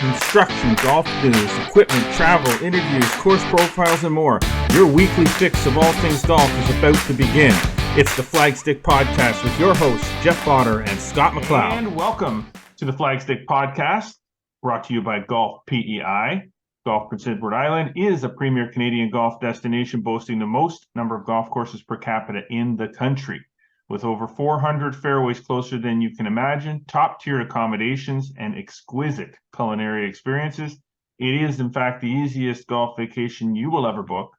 Instruction, golf news, equipment, travel, interviews, course profiles, and more. Your weekly fix of all things golf is about to begin. It's the Flagstick Podcast with your hosts, Jeff Potter and Scott McLeod. And welcome to the Flagstick Podcast, brought to you by Golf PEI. Golf Prince Edward Island is a premier Canadian golf destination boasting the most number of golf courses per capita in the country. With over 400 fairways closer than you can imagine, top-tier accommodations, and exquisite culinary experiences, it is, in fact, the easiest golf vacation you will ever book.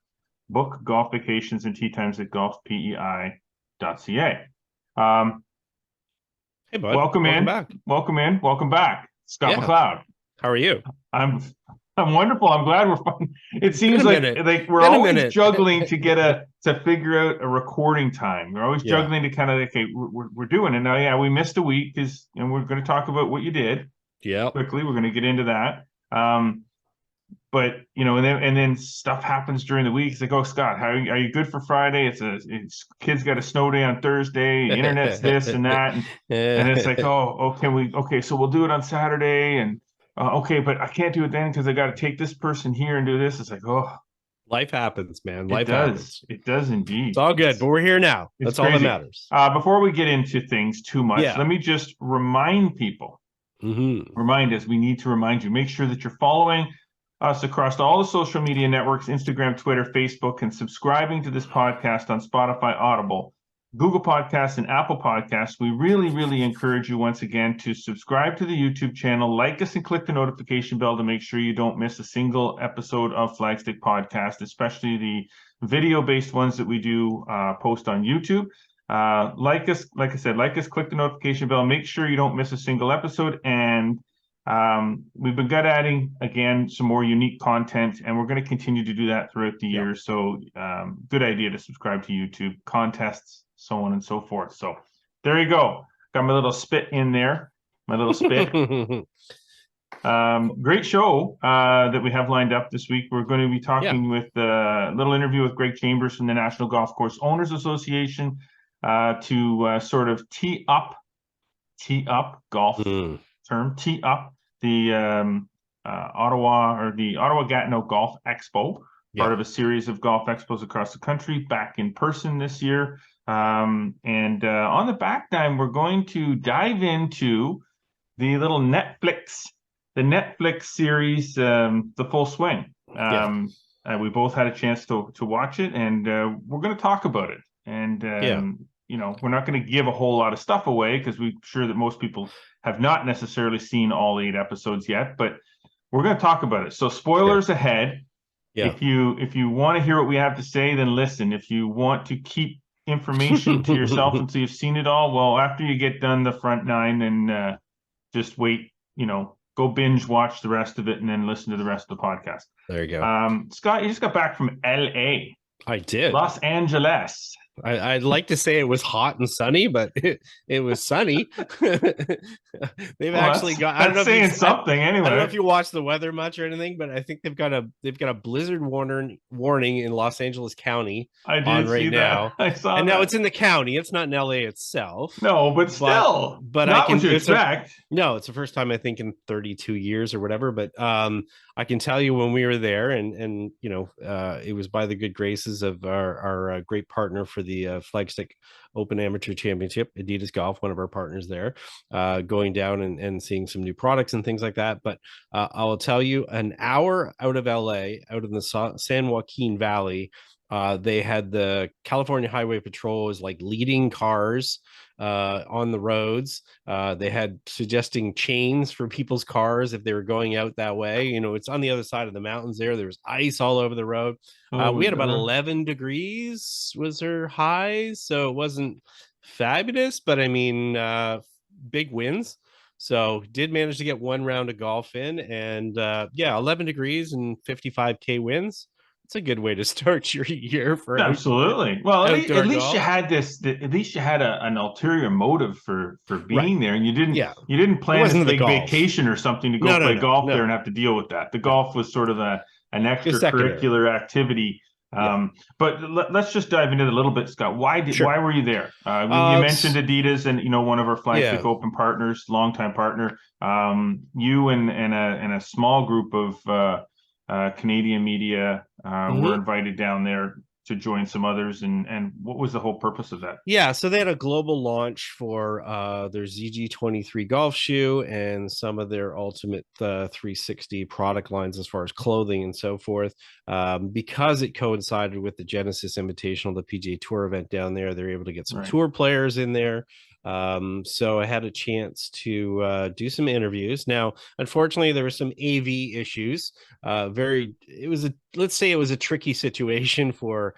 Book golf vacations and tee times at golfpei.ca. Hey, bud. Welcome back. Welcome back. Scott McLeod. How are you? I'm wonderful. I'm glad we're fun. It seems like we're always juggling to figure out a recording time. We're always juggling to kind of, okay, we're doing it now. Yeah, we missed a week and we're going to talk about what you did. Yeah. Quickly, we're going to get into that. But and then stuff happens during the week. It's like, oh, Scott, are you good for Friday? Kids got a snow day on Thursday. The internet's this and that, and it's like, okay, so we'll do it on Saturday and. Okay, but I can't do it then because I got to take this person here and do this. It's like, life happens, man. Life happens. It does indeed. It's all good, but we're here now. That's all that matters. Before we get into things too much, let me just remind people. Remind us. We need to remind you. Make sure that you're following us across all the social media networks: Instagram, Twitter, Facebook, and subscribing to this podcast on Spotify, Audible, Google Podcasts, and Apple Podcasts. We really, really encourage you once again to subscribe to the YouTube channel, like us, and click the notification bell to make sure you don't miss a single episode of Flagstick Podcast, especially the video-based ones that we do post on YouTube. Like us, click the notification bell, make sure you don't miss a single episode, and we've been adding again some more unique content, and we're going to continue to do that throughout the year. So good idea to subscribe to YouTube, contests, so on and so forth. So there you go. Got my little spit in there. My little spit. Great show that we have lined up this week. We're going to be talking with a little interview with Greg Chambers from the National Golf Course Owners Association to sort of tee up golf term, tee up the Ottawa-Gatineau Golf Expo, part of a series of golf expos across the country, back in person this year. And on the back nine, we're going to dive into the little Netflix series, The Full Swing. We both had a chance to watch it, and we're going to talk about it. And we're not going to give a whole lot of stuff away because we're sure that most people have not necessarily seen all 8 episodes yet, but we're going to talk about it. So spoilers ahead. If you want to hear what we have to say, then listen. If you want to keep information to yourself until you've seen it all, well, after you get done the front 9, then just wait, go binge watch the rest of it and then listen to the rest of the podcast. There you go. Scott, you just got back from LA. I did. Los Angeles. I'd like to say it was hot and sunny, but it was sunny. They've actually got. I don't know saying something anyway. I don't know if you watch the weather much or anything, but I think they've got a blizzard warning in Los Angeles County on right now. I saw and now it's in the county. It's not in LA itself. No, but still, but not I can what you expect. No, it's the first time I think in 32 years or whatever. But I can tell you when we were there, and it was by the good graces of our great partner for the Flagstick Open Amateur Championship, Adidas Golf, one of our partners there, going down and seeing some new products and things like that. But I'll tell you, an hour out of LA, out in the San Joaquin Valley, they had the California Highway Patrol is like leading cars on the roads. They had suggesting chains for people's cars if they were going out that way. It's on the other side of the mountains there. There was ice all over the road. We had about 11 degrees was our high, so it wasn't fabulous, but I mean, big wins. So did manage to get one round of golf in, and 11 degrees and 55K wins. It's a good way to start your year for absolutely. Well, at least you had this. At least you had an ulterior motive for being there, and you didn't plan a big vacation or something to go play golf there and have to deal with that. The golf was sort of an extracurricular activity But let's just dive into it a little bit, Scott. Why were you there? You mentioned Adidas, and one of our Flagstick Open partners, longtime partner. You and a small group of Canadian media were invited down there to join some others, and what was the whole purpose of that? Yeah, so they had a global launch for their ZG23 golf shoe and some of their Ultimate 360 product lines as far as clothing and so forth. Because it coincided with the Genesis Invitational, the PGA Tour event down there, they're able to get some tour players in there. So I had a chance to do some interviews. Now, unfortunately, there were some AV issues. Let's say it was a tricky situation for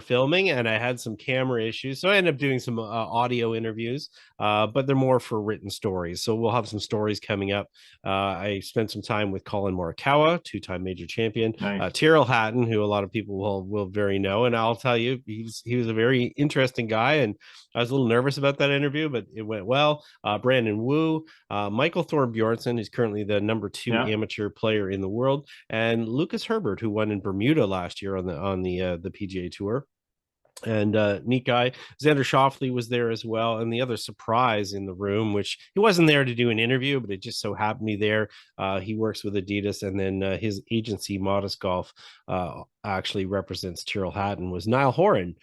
filming, and I had some camera issues, so I ended up doing some audio interviews, but they're more for written stories, so we'll have some stories coming up. I spent some time with Collin Morikawa, two-time major champion. Tyrell Hatton, who a lot of people will very know, and I'll tell you, he was a very interesting guy, and I was a little nervous about that interview, but it went well. Brandon Wu, Michael Thorbjornsen, who's currently the number 2 amateur player in the world, and Lucas Herbert, who won in Bermuda last year on the PGA Tour. And neat guy. Xander Schauffele was there as well. And the other surprise in the room, which he wasn't there to do an interview, but it just so happened to be there. He works with Adidas, and then his agency, Modest Golf, actually represents Tyrell Hatton, was Niall Horan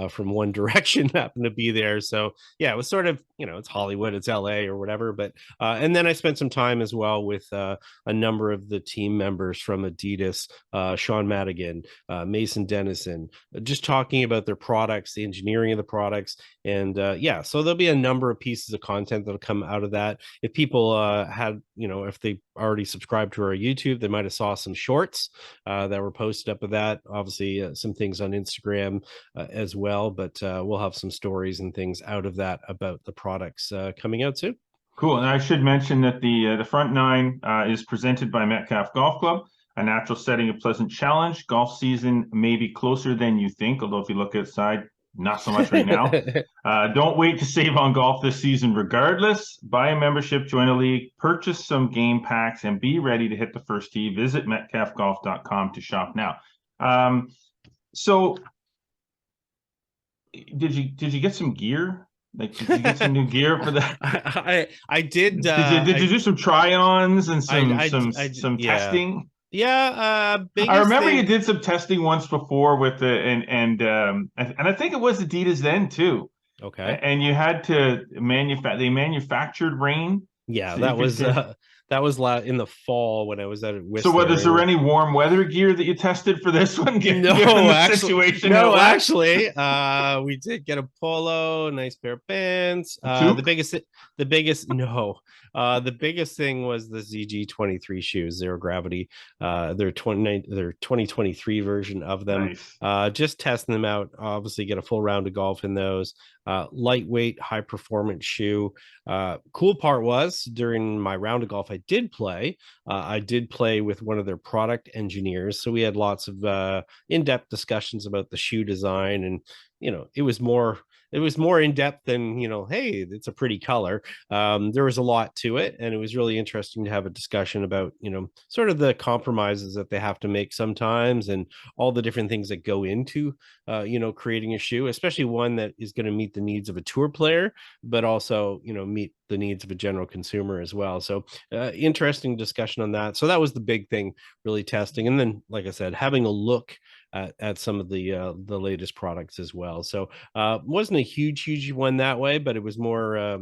from One Direction happened to be there. So yeah, it was sort of, it's Hollywood, it's LA or whatever. But and then I spent some time as well with a number of the team members from Adidas, Sean Madigan, Mason Dennison, just talking about their products, the engineering of the products. And so there'll be a number of pieces of content that'll come out of that. If people had, if they already subscribed to our YouTube, they might have saw some shorts that were posted up of that. Obviously, some things on Instagram as well, but we'll have some stories and things out of that about the products coming out soon. Cool. And I should mention that the front nine is presented by Metcalfe Golf Club. A natural setting, a pleasant challenge. Golf season may be closer than you think, although if you look outside, not so much right now. Don't wait to save on golf this season regardless. Buy a membership, join a league, purchase some game packs, and be ready to hit the first tee. Visit metcalfegolf.com to shop now. So did you get some gear? Like, did you get some new gear for that? I did. Did you do some try-ons and some testing? Yeah, I remember you did some testing once before with the and I think it was Adidas then too. Okay. And you had to they manufactured rain. Yeah, so that was in the fall when I was at Whistler. So is there any warm weather gear that you tested for this one? Actually, we did get a polo, a nice pair of pants. The biggest thing was the ZG23 shoes, zero gravity. Their 2023 version of them. Nice. Just testing them out. Obviously, get a full round of golf in those. Lightweight, high performance shoe. Cool part was during my round of golf I did play with one of their product engineers, so we had lots of in-depth discussions about the shoe design, and it was more in depth than, hey, it's a pretty color. There was a lot to it, and it was really interesting to have a discussion about, sort of the compromises that they have to make sometimes, and all the different things that go into, creating a shoe, especially one that is going to meet the needs of a tour player, but also, meet the needs of a general consumer as well. So interesting discussion on that. So that was the big thing, really testing. And then, like I said, having a look at some of the latest products as well. So wasn't a huge one that way, but it was more, a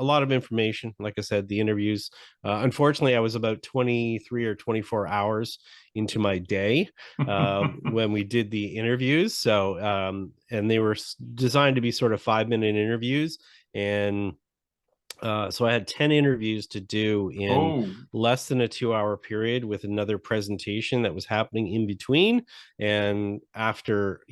lot of information. Like I said, the interviews, unfortunately, I was about 23 or 24 hours into my day when we did the interviews. So, and they were designed to be sort of 5-minute interviews. And so I had 10 interviews to do in less than a 2-hour period, with another presentation that was happening in between. And after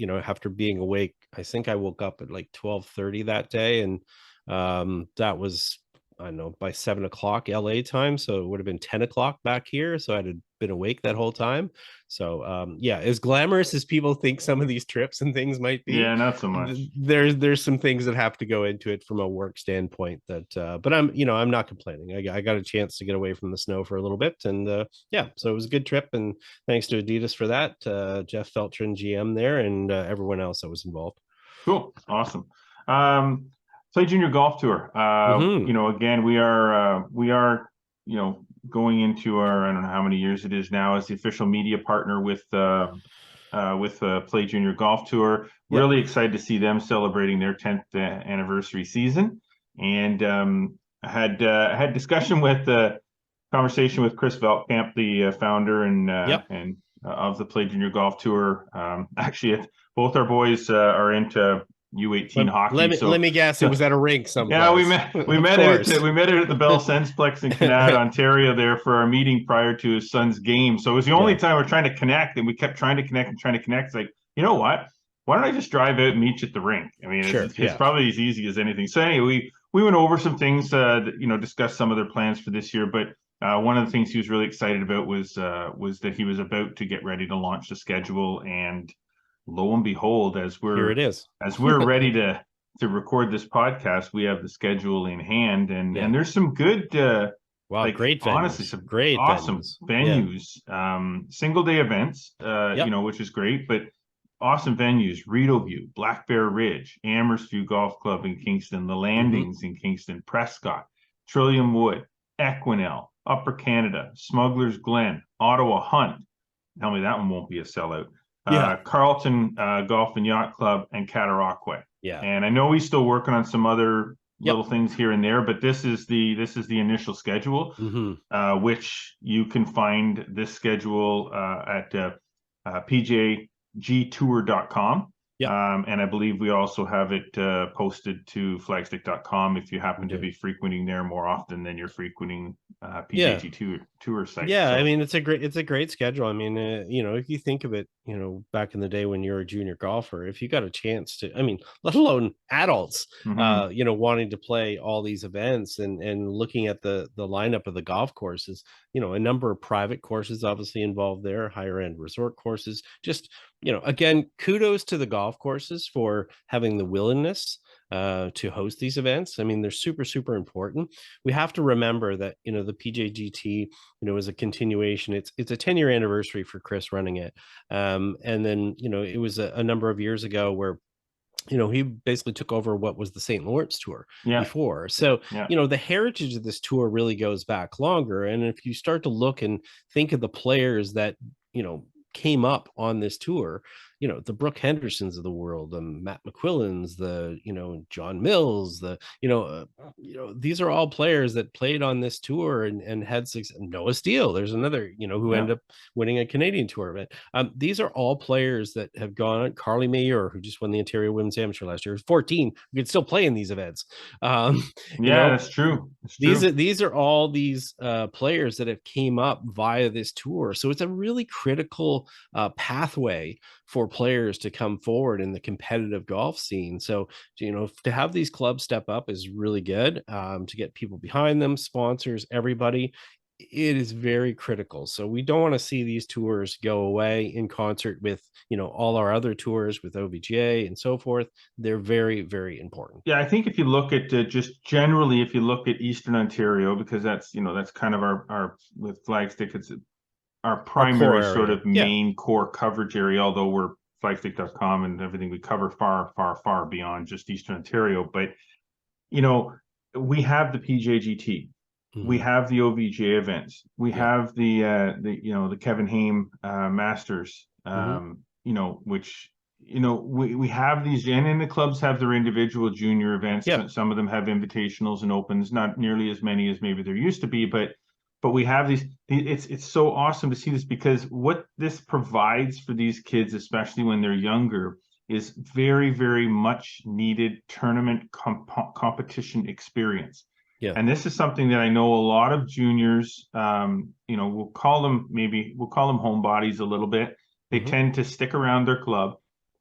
being awake, I think I woke up at like 12:30 that day. And that was I don't know, by 7 o'clock LA time. So it would have been 10 o'clock back here. So I'd have been awake that whole time. So yeah, as glamorous as people think some of these trips and things might be, Yeah, not so much. There's some things that have to go into it from a work standpoint that, but I'm not complaining. I got a chance to get away from the snow for a little bit, and yeah, so it was a good trip, and thanks to Adidas for that, Jeff Feltrin, GM there, and everyone else that was involved. Cool. Awesome. Play Junior Golf Tour. Again, we are, going into I don't know how many years it is now as the official media partner with Play Junior Golf Tour. Yep. Really excited to see them celebrating their 10th anniversary season. And I had discussion with conversation with Chris Veldkamp, the founder and of the Play Junior Golf Tour. Actually, both our boys are into U18 hockey. Let me guess, it was at a rink somewhere. Yeah, we met it at the Bell Sensplex in Canada, Ontario, there for our meeting prior to his son's game. So it was the only time we're trying to connect, and we kept trying to connect. It's like, you know what? Why don't I just drive out and meet you at the rink? I mean, it's probably as easy as anything. So anyway, we went over some things, discussed some of their plans for this year. But one of the things he was really excited about was that he was about to get ready to launch the schedule, and lo and behold, as we're ready to record this podcast, we have the schedule in hand, and there's some good great venues. Honestly, some great awesome venues. Single day events, which is great, but awesome venues: Rideau-View, Black Bear Ridge, Amherst View Golf Club in Kingston, The Landings in Kingston, Prescott, Trillium Wood, Equinel, Upper Canada, Smuggler's Glen, Ottawa Hunt. Tell me that one won't be a sellout. Carlton Golf and Yacht Club, and Cataraqui. Yeah. And I know he's still working on some other little things here and there, but this is the initial schedule, which you can find this schedule at pjgtour.com. And I believe we also have it posted to flagstick.com if you happen to be frequenting there more often than you're frequenting PJG tour site. Yeah, so. I mean, it's a great schedule. I mean, if you think of it, back in the day when you're a junior golfer, if you got a chance to, I mean, let alone adults, wanting to play all these events and looking at the lineup of the golf courses, a number of private courses obviously involved there, higher end resort courses, just, again, kudos to the golf courses for having the willingness to host these events. I mean, they're super, super important. We have to remember that, the PJGT, is a continuation. It's a 10-year anniversary for Chris running it. And then, it was a number of years ago where, he basically took over what was the St. Lawrence Tour before. So, the heritage of this tour really goes back longer. And if you start to look and think of the players that, came up on this tour, the Brooke Hendersons of the world, the Matt McQuillans, the, John Mills, these are all players that played on this tour and had success. Noah Steele, there's another, who ended up winning a Canadian tour event. These are all players that have gone on. Carly Mayer, who just won the Ontario Women's Amateur last year, 14, who could still play in these events. That's true. These are all these players that have came up via this tour. So it's a really critical pathway for players to come forward in the competitive golf scene. So, to have these clubs step up is really good, to get people behind them, sponsors, everybody. It is very critical. So we don't want to see these tours go away in concert with, all our other tours with OVGA and so forth. They're very, very important. Yeah, I think if you look at just generally, if you look at Eastern Ontario, because that's, that's kind of our with Flagstick, it's our primary sort of main core coverage area, although we're flagstick.com and everything we cover far, far, far beyond just Eastern Ontario. But, we have the PJGT, we have the OVGA events, we have the Kevin Haim Masters, which, we have these, and the clubs have their individual junior events. Some of them have invitationals and opens, not nearly as many as maybe there used to be, but we have these. It's so awesome to see this, because what this provides for these kids, especially when they're younger, is very, very much needed tournament competition experience. Yeah. And this is something that I know a lot of juniors, we'll call them homebodies a little bit. They tend to stick around their club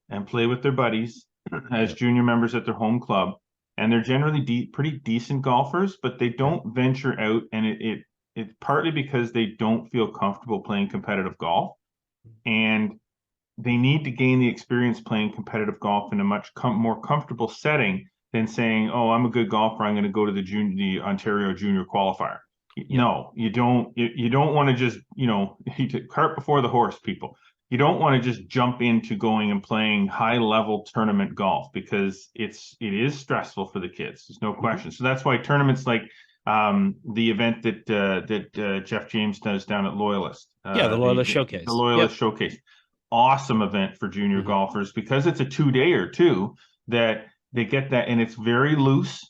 and play with their buddies as junior members at their home club. and they're generally pretty decent golfers, but they don't venture out, and it's partly because they don't feel comfortable playing competitive golf, and they need to gain the experience playing competitive golf in a much more comfortable setting than saying, "Oh, I'm a good golfer, I'm going to go to the Ontario Junior Qualifier." Yeah. No, you don't. You don't want to just, cart before the horse, people. You don't want to just jump into going and playing high level tournament golf, because it is stressful for the kids. There's no question. So that's why tournaments like the event that Jeff James does down at Loyalist. The Loyalist Showcase. The Loyalist Showcase. Awesome event for junior golfers, because it's a 2-day or two that they get that, and it's very loose,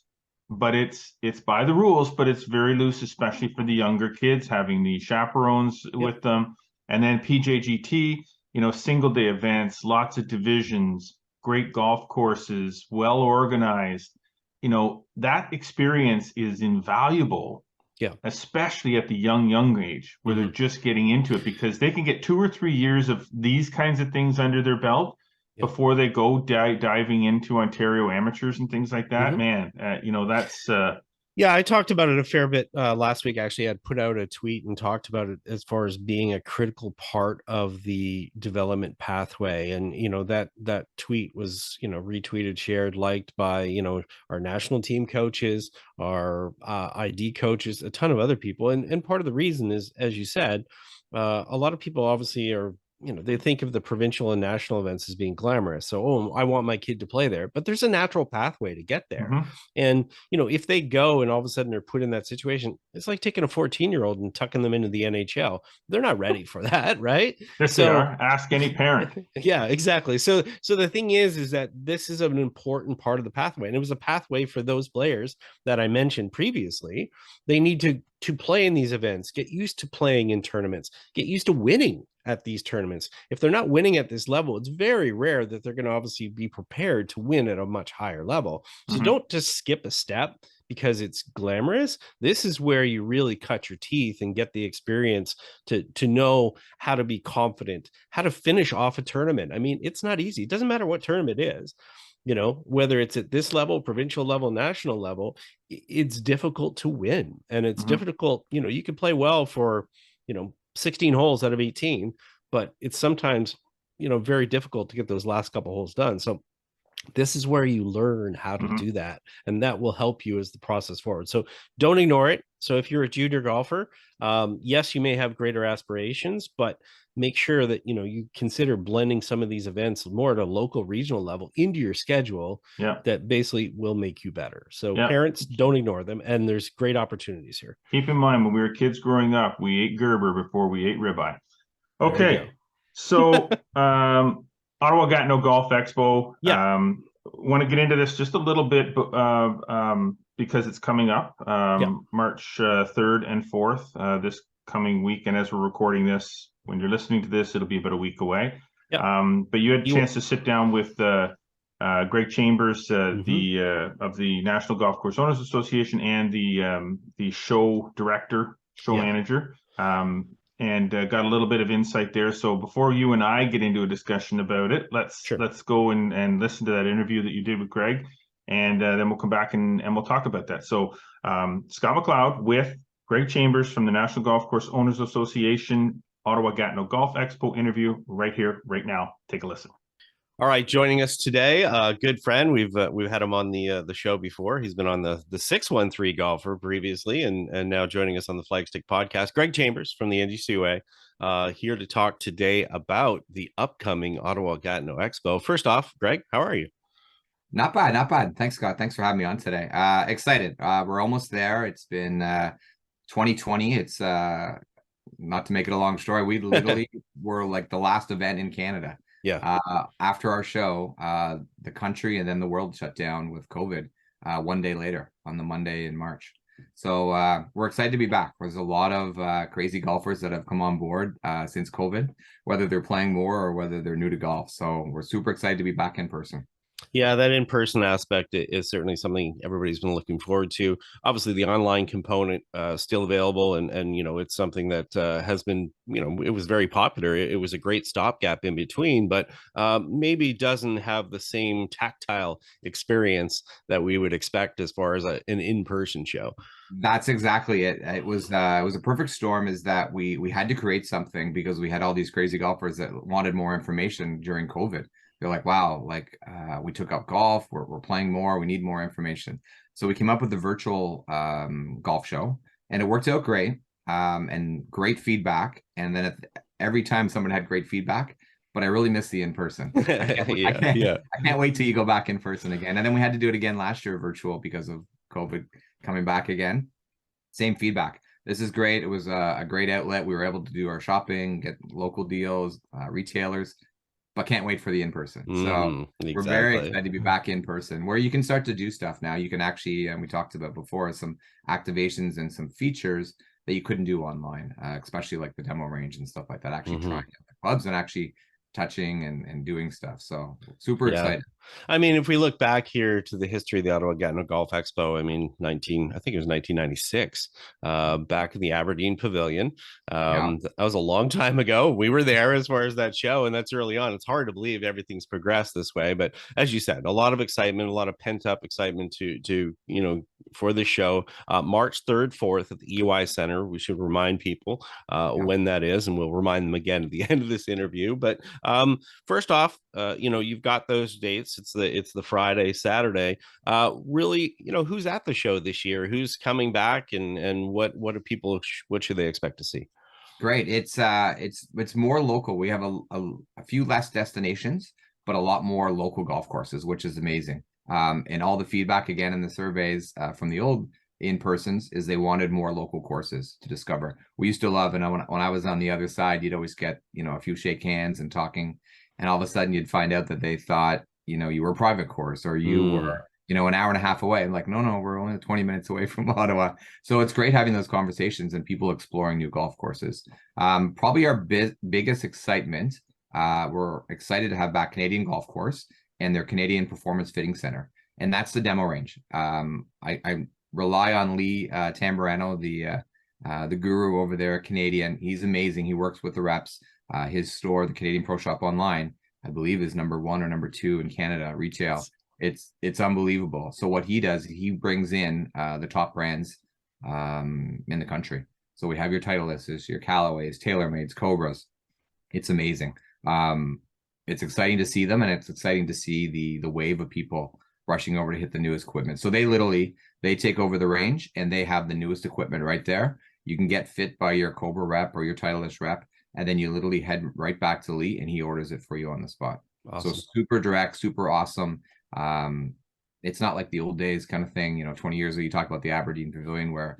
but it's by the rules, but it's very loose, especially for the younger kids, having the chaperones with them. And then PJGT, single day events, lots of divisions, great golf courses, well organized. That experience is invaluable. Yeah, especially at the young age, where they're just getting into it, because they can get 2 or 3 years of these kinds of things under their belt before they go diving into Ontario amateurs and things like that. Man, that's I talked about it a fair bit last week. Actually, I'd put out a tweet and talked about it as far as being a critical part of the development pathway. And, that tweet was, retweeted, shared, liked by, our national team coaches, our ID coaches, a ton of other people. And part of the reason is, as you said, a lot of people obviously are, they think of the provincial and national events as being glamorous. So, I want my kid to play there, but there's a natural pathway to get there. And, if they go and all of a sudden they're put in that situation, it's like taking a 14-year-old and tucking them into the NHL. They're not ready for that, right? Yes, they are. Ask any parent. Yeah, exactly. So the thing is that this is an important part of the pathway. And it was a pathway for those players that I mentioned previously. They need to play in these events, get used to playing in tournaments, get used to winning at these tournaments. If they're not winning at this level, it's very rare that they're going to obviously be prepared to win at a much higher level. So don't just skip a step because it's glamorous. This is where you really cut your teeth and get the experience to know how to be confident, how to finish off a tournament. I mean, it's not easy. It doesn't matter what tournament it is. Whether it's at this level, provincial level, national level, it's difficult to win. And it's difficult, you can play well for, 16 holes out of 18, but it's sometimes, very difficult to get those last couple holes done. So this is where you learn how to do that, and that will help you as the process forward. So don't ignore it. So if you're a junior golfer, yes, you may have greater aspirations, but make sure that, you consider blending some of these events more at a local, regional level into your schedule that basically will make you better. So parents, don't ignore them. And there's great opportunities here. Keep in mind, when we were kids growing up, we ate Gerber before we ate ribeye. Okay. So, Ottawa-Gatineau Golf Expo. Want to get into this just a little bit, because it's coming up March 3rd and 4th, this coming week. And as we're recording this, when you're listening to this, it'll be about a week away. But you had a chance to sit down with Greg Chambers, the of the National Golf Course Owners Association, and the show manager. And got a little bit of insight there. So before you and I get into a discussion about it, let's go and listen to that interview that you did with Greg, and then we'll come back and we'll talk about that. So Scott McLeod with Greg Chambers from the National Golf Course Owners Association Ottawa-Gatineau Golf Expo interview right here, right now. Take a listen. All right, joining us today, a good friend. We've had him on the show before. He's been on the 613 golfer previously, and now joining us on the Flagstick podcast. Greg Chambers from the NGCOA, here to talk today about the upcoming Ottawa-Gatineau Expo. First off, Greg, how are you? Not bad, not bad. Thanks, Scott. Thanks for having me on today. Excited. We're almost there. It's been 2020. It's not to make it a long story. We literally were like the last event in Canada. After our show, the country and then the world shut down with COVID 1 day later on the Monday in March. So we're excited to be back. There's a lot of crazy golfers that have come on board since COVID, whether they're playing more or whether they're new to golf. So we're super excited to be back in person. Yeah, that in-person aspect is certainly something everybody's been looking forward to. Obviously, the online component still available, and it's something that has been, it was very popular. It was a great stopgap in between, but maybe doesn't have the same tactile experience that we would expect as far as an in-person show. That's exactly it. It was a perfect storm, is that we had to create something because we had all these crazy golfers that wanted more information during COVID. They're like, wow, like we took up golf, we're playing more, we need more information. So we came up with the virtual golf show, and it worked out great, and great feedback. And then every time someone had great feedback, but I really miss the in-person. I can't wait till you go back in person again. And then we had to do it again last year virtual because of COVID coming back again. Same feedback. This is great. It was a great outlet. We were able to do our shopping, get local deals, retailers, but can't wait for the in-person. So we're very excited to be back in person, where you can start to do stuff now. You can actually, and we talked about before, some activations and some features that you couldn't do online, especially like the demo range and stuff like that, actually trying out the clubs and actually touching and doing stuff. So super excited. I mean, if we look back here to the history of the Ottawa-Gatineau Golf Expo, I mean, I think it was 1996, back in the Aberdeen Pavilion. That was a long time ago. We were there as far as that show, and that's early on. It's hard to believe everything's progressed this way, but as you said, a lot of excitement, a lot of pent-up excitement to for the show. March 3rd, 4th at the EY Center. We should remind people when that is, and we'll remind them again at the end of this interview. But first off, you've got those dates. It's the Friday, Saturday. Really, who's at the show this year? Who's coming back, and what are people? What should they expect to see? Great. It's more local. We have a few less destinations, but a lot more local golf courses, which is amazing. And all the feedback again in the surveys from the old in-persons is they wanted more local courses to discover. We used to love, and when I was on the other side, you'd always get a few shake hands and talking, and all of a sudden you'd find out that they thought you were a private course, or you were an hour and a half away. I'm like, no, we're only 20 minutes away from Ottawa. So it's great having those conversations and people exploring new golf courses. Probably our biggest excitement, we're excited to have back Canadian Golf Course and their Canadian Performance Fitting Center, and that's the demo range. I rely on Lee Tamburano, the guru over there, Canadian. He's amazing. He works with the reps. His store, the Canadian Pro Shop Online, I believe is number 1 or number 2 in Canada retail. It's unbelievable. So what he does, he brings in the top brands in the country. So we have your Titleists, your Callaways, TaylorMades, Cobras. It's amazing. It's exciting to see them, and it's exciting to see the wave of people rushing over to hit the newest equipment. So they take over the range, and they have the newest equipment right there. You can get fit by your Cobra rep or your Titleist rep, and then you literally head right back to Lee, and he orders it for you on the spot. Awesome. So super direct, super awesome. It's not like the old days kind of thing, 20 years ago, you talk about the Aberdeen Pavilion where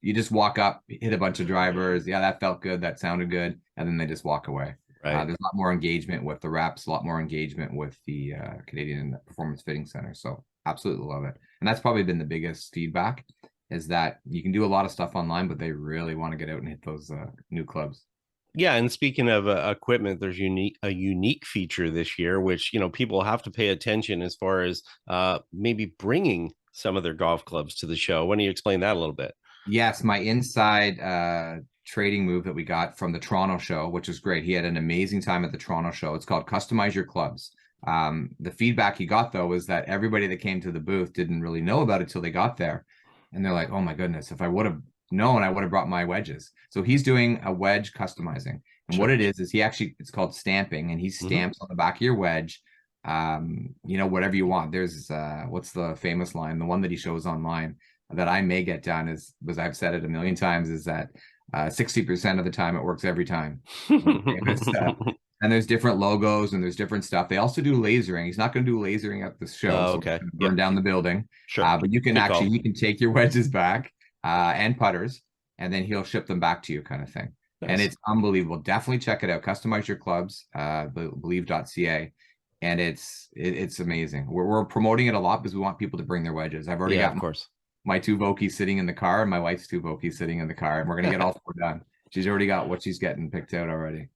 you just walk up, hit a bunch of drivers. Yeah, that felt good. That sounded good. And then they just walk away. Right. There's a lot more engagement with the reps, a lot more engagement with the Canadian Performance Fitting Center. So absolutely love it. And that's probably been the biggest feedback, is that you can do a lot of stuff online, but they really want to get out and hit those new clubs. Yeah, and speaking of equipment, there's a unique feature this year, which people have to pay attention as far as maybe bringing some of their golf clubs to the show. Why don't you explain that a little bit? Yes, my inside trading move that we got from the Toronto show, which is great. He had an amazing time at the Toronto show. It's called Customize Your Clubs. The feedback he got, though, was that everybody that came to the booth didn't really know about it till they got there, and they're like, "Oh my goodness! If I would have known, I would have brought my wedges." So he's doing a wedge customizing, and what it is it's called stamping, and he stamps on the back of your wedge, whatever you want. There's what's the famous line, the one that he shows online that I may get done is I've said it a million times, is that 60% of the time it works every time. And there's different logos and there's different stuff. They also do lasering. He's not going to do lasering at the show. Okay. So burn down the building. Sure. But you can you can take your wedges back and putters, and then he'll ship them back to you, kind of thing. Nice. And it's unbelievable. Definitely check it out. Customize Your Clubs, believe.ca. And it's amazing. We're promoting it a lot because we want people to bring their wedges. I've already got my 2 Vokeys sitting in the car, and my wife's 2 Vokeys sitting in the car, and we're going to get all 4 done. She's already got what she's getting picked out already.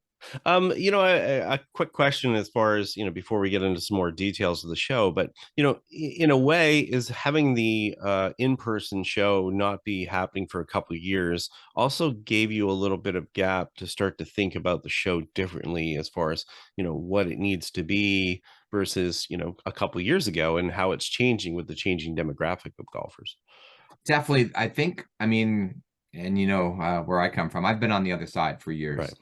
A quick question as far as, before we get into some more details of the show, but, in a way, is having the in-person show not be happening for a couple of years also gave you a little bit of gap to start to think about the show differently as far as, what it needs to be versus, a couple of years ago and how it's changing with the changing demographic of golfers. Definitely. I think, I mean, and where I come from, I've been on the other side for years. Right.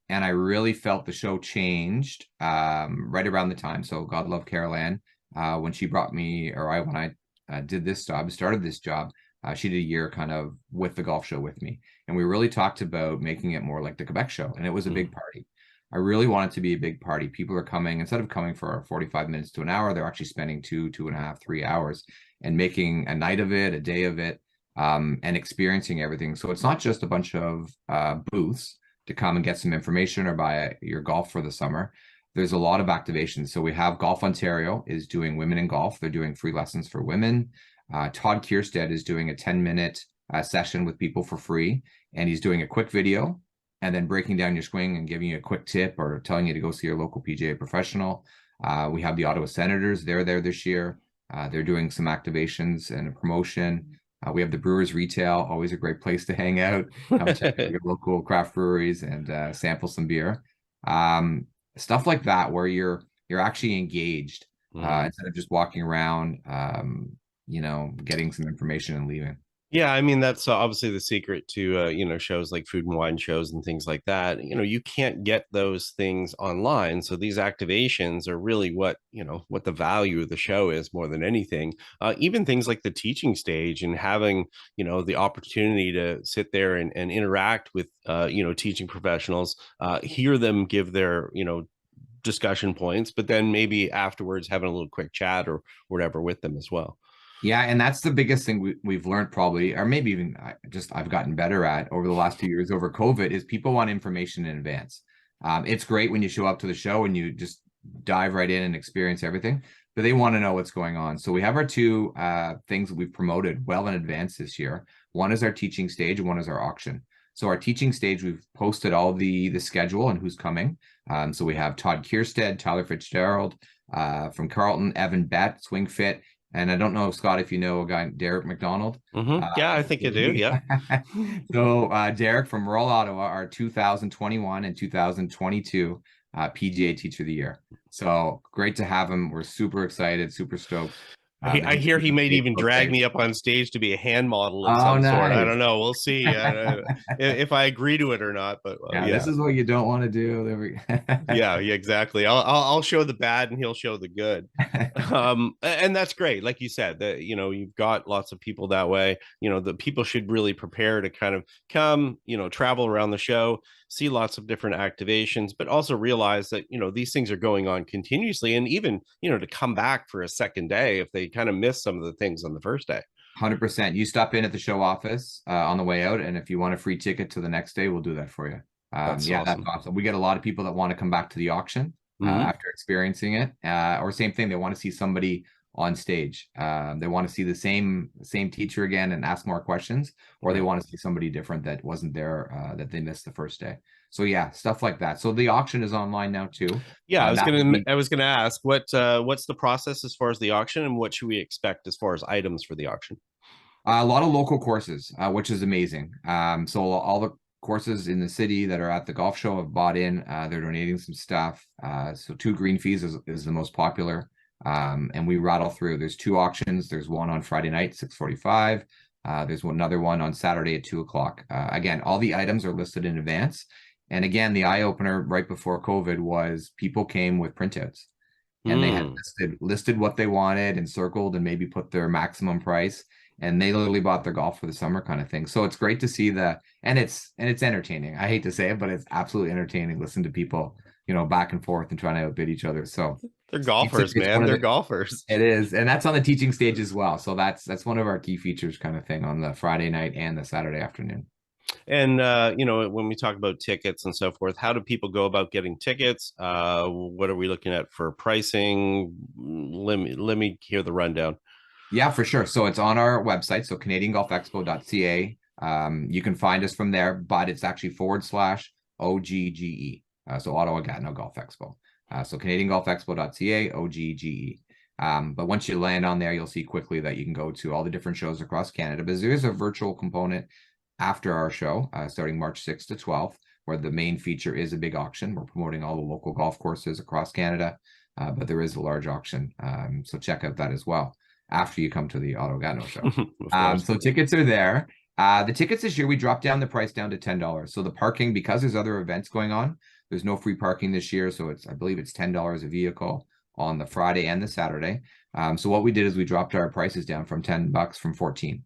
And I really felt the show changed right around the time. So God love Carol Ann, when she brought me, when I did this job, started this job, she did a year kind of with the golf show with me. And we really talked about making it more like the Quebec show. And it was a big party. I really want it to be a big party. People are coming, instead of coming for 45 minutes to an hour, they're actually spending 2.5, 3 hours and making a night of it, a day of it, and experiencing everything. So it's not just a bunch of booths to come and get some information or buy your golf for the summer. There's a lot of activations. So we have Golf Ontario is doing women in golf. They're doing free lessons for women. Todd Kierstead is doing a 10-minute session with people for free. And he's doing a quick video and then breaking down your swing and giving you a quick tip or telling you to go see your local PGA professional. We have the Ottawa Senators. They're there this year. They're doing some activations and a promotion. We have the Brewers Retail, always a great place to hang out. Come check out your local craft breweries and sample some beer. Stuff like that where you're actually engaged instead of just walking around, getting some information and leaving. Yeah, I mean, that's obviously the secret to, shows like food and wine shows and things like that. You can't get those things online. So these activations are really what the value of the show is more than anything. Even things like the teaching stage and having, the opportunity to sit there and interact with, teaching professionals, hear them give their, discussion points, but then maybe afterwards having a little quick chat or whatever with them as well. Yeah, and that's the biggest thing we've learned probably, or maybe even I've gotten better at over the last 2 years over COVID, is people want information in advance. It's great when you show up to the show and you just dive right in and experience everything, but they want to know what's going on. So we have our two things that we've promoted well in advance this year. One is our teaching stage and one is our auction. So our teaching stage, we've posted all the schedule and who's coming. So we have Todd Kierstead, Tyler Fitzgerald from Carlton, Evan Bett, Swing Fit. And I don't know, Scott, if you know a guy, Derek McDonald. Yeah, I think you do. Yeah. So Derek from rural Ottawa, our 2021 and 2022 PGA Teacher of the Year. So great to have him. We're super excited, super stoked. I hear he might even drag me up on stage to be a hand model of some sort. I don't know. We'll see if I agree to it or not. But this is what you don't want to do. yeah, exactly. I'll show the bad and he'll show the good. And that's great. Like you said, that you've got lots of people that way. The people should really prepare to kind of come, travel around the show, see lots of different activations, but also realize that these things are going on continuously, and even to come back for a second day if they kind of miss some of the things on the first day. 100%. You stop in at the show office on the way out, and if you want a free ticket to the next day, we'll do that for you. That's awesome. That's awesome. We get a lot of people that want to come back to the auction after experiencing it, or same thing, they want to see somebody on stage. They want to see the same teacher again and ask more questions, or they want to see somebody different that wasn't there, that they missed the first day. So yeah, stuff like that. So the auction is online now too. Yeah, I was gonna ask what's the process as far as the auction, and what should we expect as far as items for the auction? A lot of local courses, which is amazing. So all the courses in the city that are at the golf show have bought in. They're donating some stuff. So 2 green fees is the most popular. And we rattle through. There's 2 auctions. There's one on Friday night, 6:45. There's another one on Saturday at 2:00. Again, all the items are listed in advance. And again, the eye opener right before COVID was people came with printouts, and they had listed what they wanted and circled and maybe put their maximum price, and they literally bought their golf for the summer kind of thing. So it's great to see that, and it's entertaining. I hate to say it, but it's absolutely entertaining. Listen to people, back and forth and trying to outbid each other. So they're golfers, man. They're golfers. It is, and that's on the teaching stage as well. So that's one of our key features, kind of thing, on the Friday night and the Saturday afternoon. And when we talk about tickets and so forth, how do people go about getting tickets? What are we looking at for pricing? Let me hear the rundown. Yeah, for sure. So it's on our website, so CanadianGolfExpo.ca. You can find us from there, but it's actually /OGGE. So Ottawa-Gatineau Golf Expo. So CanadianGolfExpo.ca, OGGE. But once you land on there, you'll see quickly that you can go to all the different shows across Canada. But there is a virtual component after our show, starting March 6th to 12th, where the main feature is a big auction. We're promoting all the local golf courses across Canada, but there is a large auction. So check out that as well after you come to the Ottawa-Gatineau show. So tickets are there. The tickets this year, we dropped down the price down to $10. So the parking, because there's other events going on, there's no free parking this year. So I believe it's $10 a vehicle on the Friday and the Saturday. So what we did is we dropped our prices down from $10 from 14.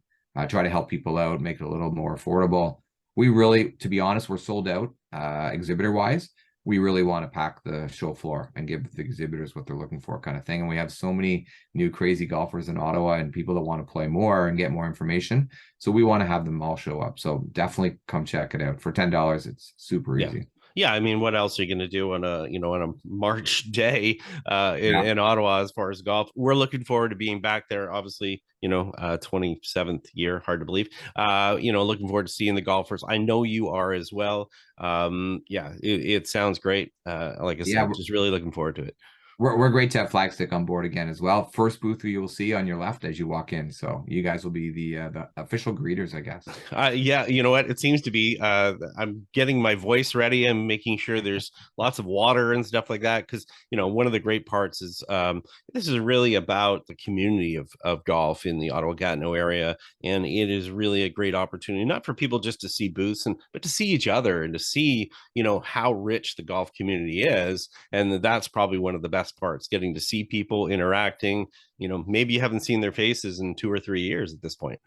Try to help people out, make it a little more affordable. We really, to be honest, we're sold out exhibitor wise. We really want to pack the show floor and give the exhibitors what they're looking for, kind of thing. And we have so many new crazy golfers in Ottawa and people that want to play more and get more information. So we want to have them all show up. So definitely come check it out. For $10, it's super easy. Yeah, I mean, what else are you going to do on a March day in Ottawa as far as golf? We're looking forward to being back there. Obviously, 27th year, hard to believe. Looking forward to seeing the golfers. I know you are as well. It sounds great. Like I said, just really looking forward to it. We're great to have Flagstick on board again as well. First booth you will see on your left as you walk in. So you guys will be the official greeters, I guess. You know what? It seems to be. I'm getting my voice ready and making sure there's lots of water and stuff like that. Because one of the great parts is this is really about the community of golf in the Ottawa-Gatineau area, and it is really a great opportunity, not for people just to see booths, but to see each other and to see how rich the golf community is, and that's probably one of the best parts, getting to see people interacting. Maybe you haven't seen their faces in 2 or 3 years at this point.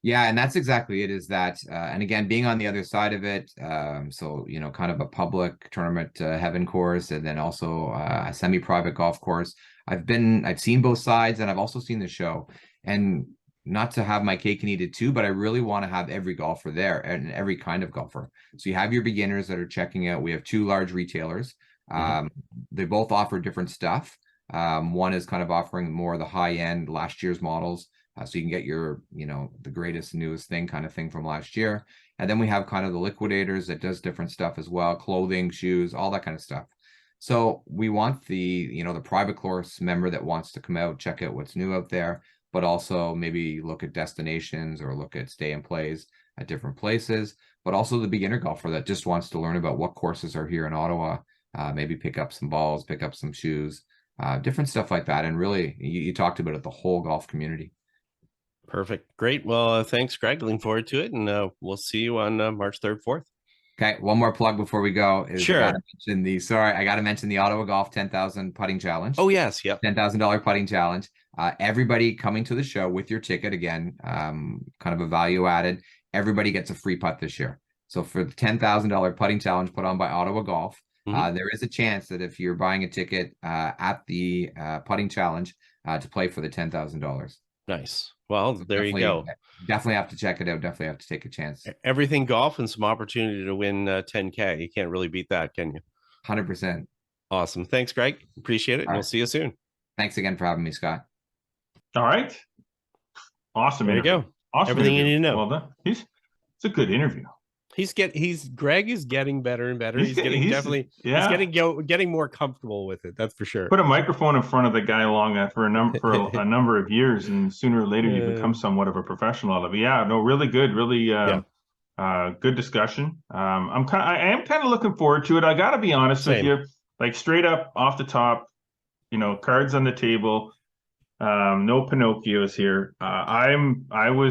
Yeah, and that's exactly it, is that and again, being on the other side of it, so kind of a public tournament heaven course, and then also a semi-private golf course. I've seen both sides, and I've also seen the show. And not to have my cake and eat it too, but I really want to have every golfer there and every kind of golfer. So you have your beginners that are checking out. We have 2 large retailers. They both offer different stuff. One is kind of offering more of the high end last year's models. So you can get your, the greatest, newest thing kind of thing from last year. And then we have kind of the liquidators that does different stuff as well, clothing, shoes, all that kind of stuff. So we want the private course member that wants to come out, check out what's new out there, but also maybe look at destinations or look at stay and plays at different places, but also the beginner golfer that just wants to learn about what courses are here in Ottawa. Maybe pick up some balls, pick up some shoes, different stuff like that. And really, you talked about it, the whole golf community. Perfect. Great. Well, thanks, Greg. Looking forward to it. And we'll see you on March 3rd, 4th. Okay. One more plug before we go. Sure. I got to mention the Ottawa Golf 10,000 putting challenge. Oh, yes. Yep. $10,000 putting challenge. Everybody coming to the show with your ticket, again, kind of a value added. Everybody gets a free putt this year. So for the $10,000 putting challenge put on by Ottawa Golf, there is a chance that if you're buying a ticket at the putting challenge to play for the $10,000. Nice. Well, so there you go. Definitely have to check it out. Definitely have to take a chance. Everything golf and some opportunity to win 10K. You can't really beat that, can you? 100%. Awesome. Thanks, Greg. Appreciate it. We'll see you soon. Thanks again for having me, Scott. All right. Awesome. There you go. Awesome. Everything you need to know. Well done. It's a good interview. Greg is getting better and better. He's getting more comfortable with it. That's for sure. Put a microphone in front of the guy for a number of years, and sooner or later you become somewhat of a professional out of it. Yeah, no, really good, really good discussion. I am kind of looking forward to it. I got to be honest with you, like straight up off the top, cards on the table. No Pinocchios here. I'm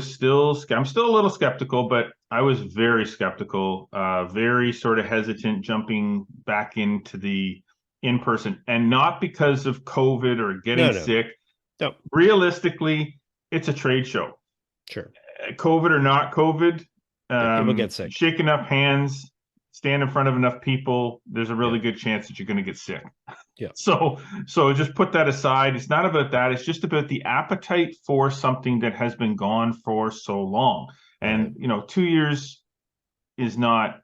still a little skeptical, but I was very skeptical, very sort of hesitant jumping back into the in-person, and not because of COVID or getting sick. No. Realistically, it's a trade show. Sure. COVID or not COVID, people get sick. Shaking up hands, stand in front of enough people, there's a really good chance that you're going to get sick. Yeah. So just put that aside. It's not about that. It's just about the appetite for something that has been gone for so long. And, 2 years is not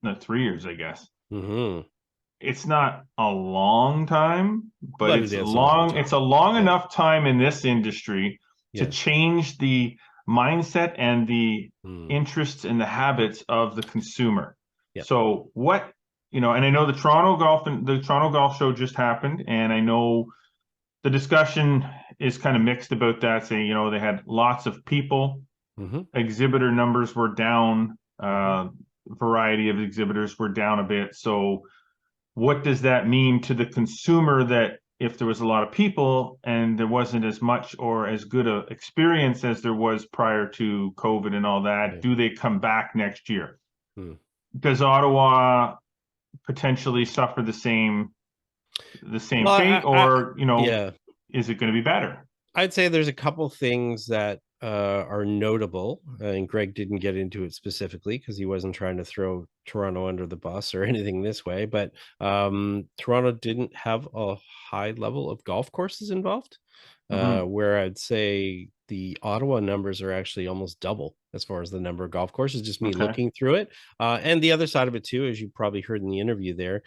3 years, I guess. Mm-hmm. It's not a long time, but it's long. It's a long enough time in this industry to change the mindset and the interests and the habits of the consumer. Yeah. So what and I know the Toronto Golf Show just happened, and I know the discussion is kind of mixed about that, saying, they had lots of people, exhibitor numbers were down, variety of exhibitors were down a bit. So what does that mean to the consumer, that if there was a lot of people and there wasn't as much or as good a experience as there was prior to COVID and all that, do they come back next year? Does Ottawa potentially suffer the same fate, or is it going to be better? I'd say there's a couple things that are notable, and Greg didn't get into it specifically because he wasn't trying to throw Toronto under the bus or anything this way, but Toronto didn't have a high level of golf courses involved, where I'd say the Ottawa numbers are actually almost double as far as the number of golf courses, just me looking through it. And the other side of it too, as you probably heard in the interview there,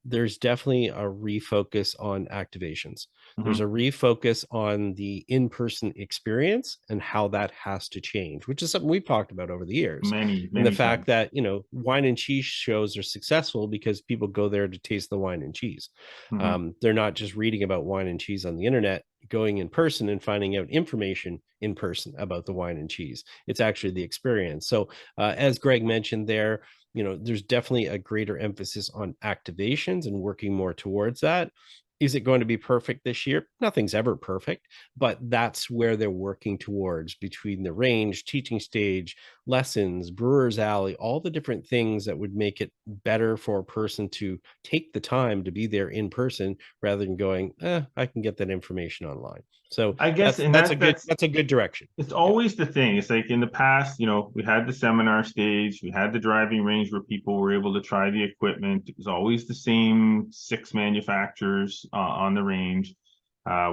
there's definitely a refocus on activations. There's a refocus on the in-person experience and how that has to change, which is something we've talked about over the years. Many and the fact that, wine and cheese shows are successful because people go there to taste the wine and cheese. They're not just reading about wine and cheese on the internet, going in person and finding out information in person about the wine and cheese. It's actually the experience. So as Greg mentioned there, there's definitely a greater emphasis on activations and working more towards that. Is it going to be perfect this year? Nothing's ever perfect, but that's where they're working towards, between the range, teaching stage, lessons, brewer's alley, all the different things that would make it better for a person to take the time to be there in person rather than going, I can get that information online. So I guess that's a good direction. It's always the thing. It's like in the past, we had the seminar stage, we had the driving range where people were able to try the equipment. It was always the same 6 manufacturers on the range.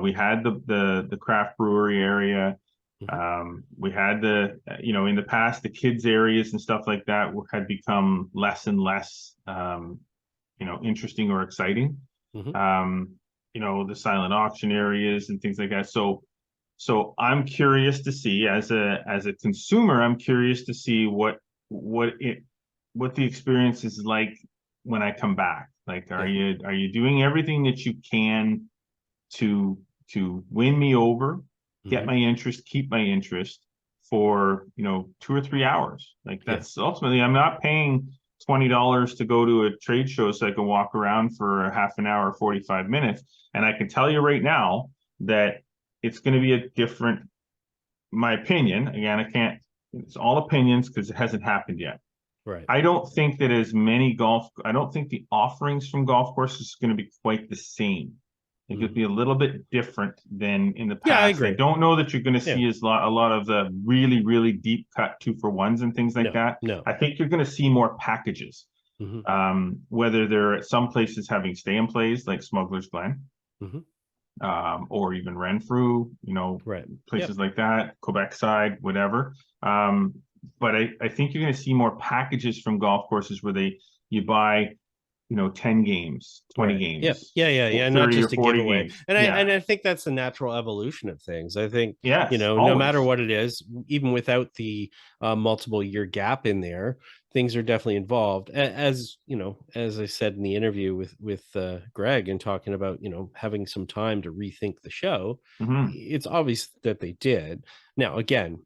We had the craft brewery area. We had in the past, the kids areas and stuff like that had become less and less, interesting or exciting. The silent auction areas and things like that. So I'm curious to see, as a consumer, I'm curious to see what the experience is like when I come back. Like, are you doing everything that you can to win me over, get my interest, keep my interest for 2 or 3 hours? Like, that's ultimately, I'm not paying $20 to go to a trade show so I can walk around for a half an hour, 45 minutes. And I can tell you right now that it's going to be a different, my opinion. Again, it's all opinions because it hasn't happened yet. Right. I don't think that I don't think the offerings from golf courses is going to be quite the same. It could be a little bit different than in the past. Yeah, I agree. I don't know that you're going to see a lot of the really, really deep cut 2-for-1s and things like that. No. I think you're going to see more packages, whether they're at some places having stay and plays like Smuggler's Glen, or even Renfrew, places like that, Quebec side, whatever. But I think you're going to see more packages from golf courses where you buy 10 games, 20 games. Yeah. Not just a giveaway. Games. And I think that's the natural evolution of things. I think, always. No matter what it is, even without the multiple year gap in there, things are definitely involved. As I said in the interview with Greg, and talking about, having some time to rethink the show, it's obvious that they did. Now, again,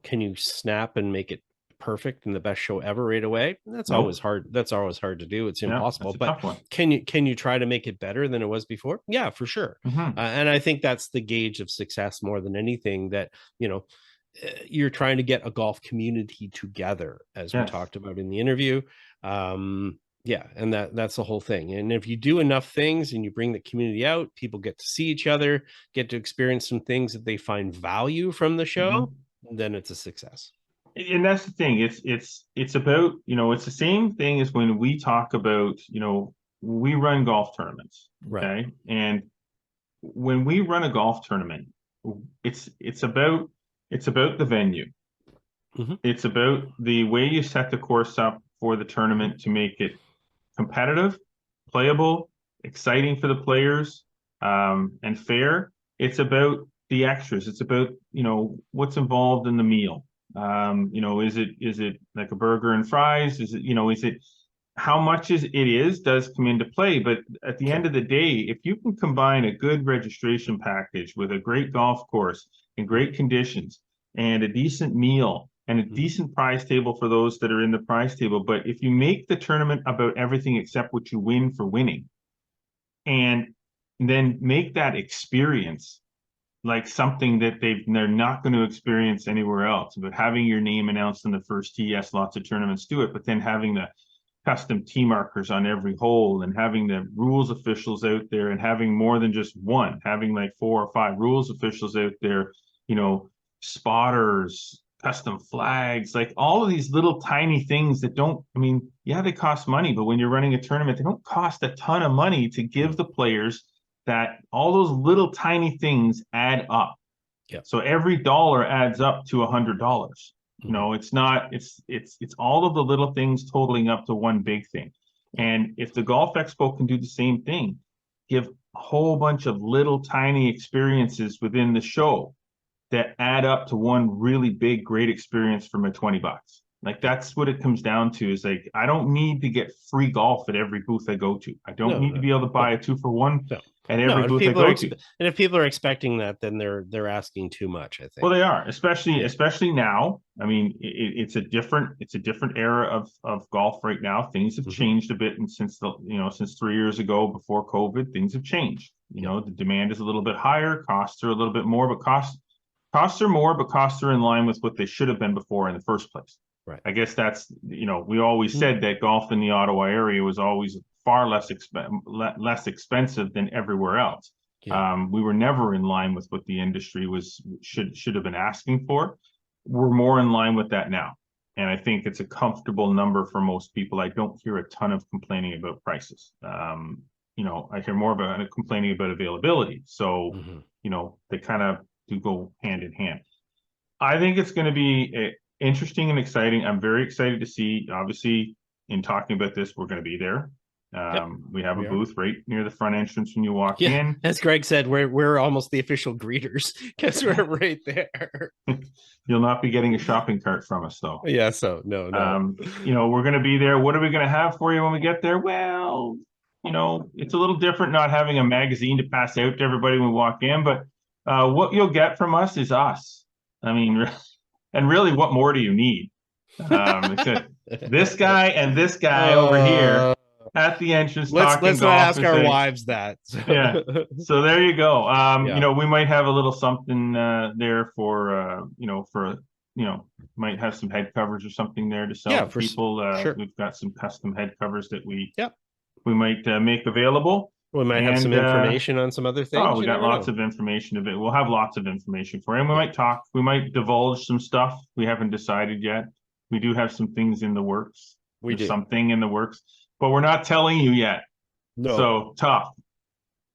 can you snap and make it perfect and the best show ever right away? That's always hard. That's always hard to do. It's impossible. But can you try to make it better than it was before? Yeah, for sure. And I think that's the gauge of success more than anything, that you're trying to get a golf community together, as we talked about in the interview. And that's the whole thing. And if you do enough things and you bring the community out, people get to see each other, get to experience some things that they find value from the show, then it's a success. And that's the thing. It's about, it's the same thing as when we talk about, we run golf tournaments. Okay. Right. And when we run a golf tournament, it's about the venue. It's about the way you set the course up for the tournament to make it competitive, playable, exciting for the players, and fair. It's about the extras. It's about, what's involved in the meal. Is it like a burger and fries? Is it, how much does come into play. But at the end of the day, if you can combine a good registration package with a great golf course in great conditions and a decent meal and a decent prize table for those that are in the prize table, but if you make the tournament about everything except what you win for winning, and then make that experience like something that they're not going to experience anywhere else, but having your name announced in the first tee, yes, lots of tournaments do it, but then having the custom tee markers on every hole and having the rules officials out there and having more than just one, having like 4 or 5 rules officials out there, you know, spotters, custom flags, like all of these little tiny things that don't, I mean, yeah, they cost money, but when you're running a tournament, they don't cost a ton of money to give the players. That all those little tiny things add up. Yeah. So every dollar adds up to $100. You know, it's not, it's all of the little things totaling up to one big thing. And if the Golf Expo can do the same thing, give a whole bunch of little tiny experiences within the show that add up to one really big, great experience for my $20. Like that's what it comes down to, is like, I don't need to get free golf at every booth I go to. I don't need to be able to buy a 2-for-1 at every booth I go to. And if people are expecting that, then they're asking too much, I think. Well, they are, especially now. I mean, it's a different era of golf right now. Things have changed a bit, and since 3 years ago before COVID, things have changed. You know, the demand is a little bit higher, costs are a little bit more, but costs are more, but costs are in line with what they should have been before in the first place. Right. I guess that's, you know, we always said that golf in the Ottawa area was always far less expensive than everywhere else. Yeah. We were never in line with what the industry should have been asking for. We're more in line with that now. And I think it's a comfortable number for most people. I don't hear a ton of complaining about prices. You know, I hear more about complaining about availability. So, you know, they kind of do go hand in hand. I think it's going to be interesting and exciting. I'm very excited to see, obviously, in talking about this, we're going to be there. We have a booth right near the front entrance when you walk in. As Greg said, we're almost the official greeters because we're right there. You'll not be getting a shopping cart from us, though. Yeah, so no. You know, we're going to be there. What are we going to have for you when we get there? Well, you know, it's a little different not having a magazine to pass out to everybody when we walk in, but what you'll get from us is us. I mean, and really, what more do you need? This guy and this guy over here at the entrance. Let's not ask our wives that. Yeah. So there you go. You know, we might have a little something there for might have some head covers or something there to sell to people. Sure. We've got some custom head covers that we might make available. We might have some information on some other things. Oh, we got lots of information of it. We'll have lots of information for you. And we might talk. We might divulge some stuff. We haven't decided yet. We do have some things in the works. Something in the works, but we're not telling you yet. No. So tough.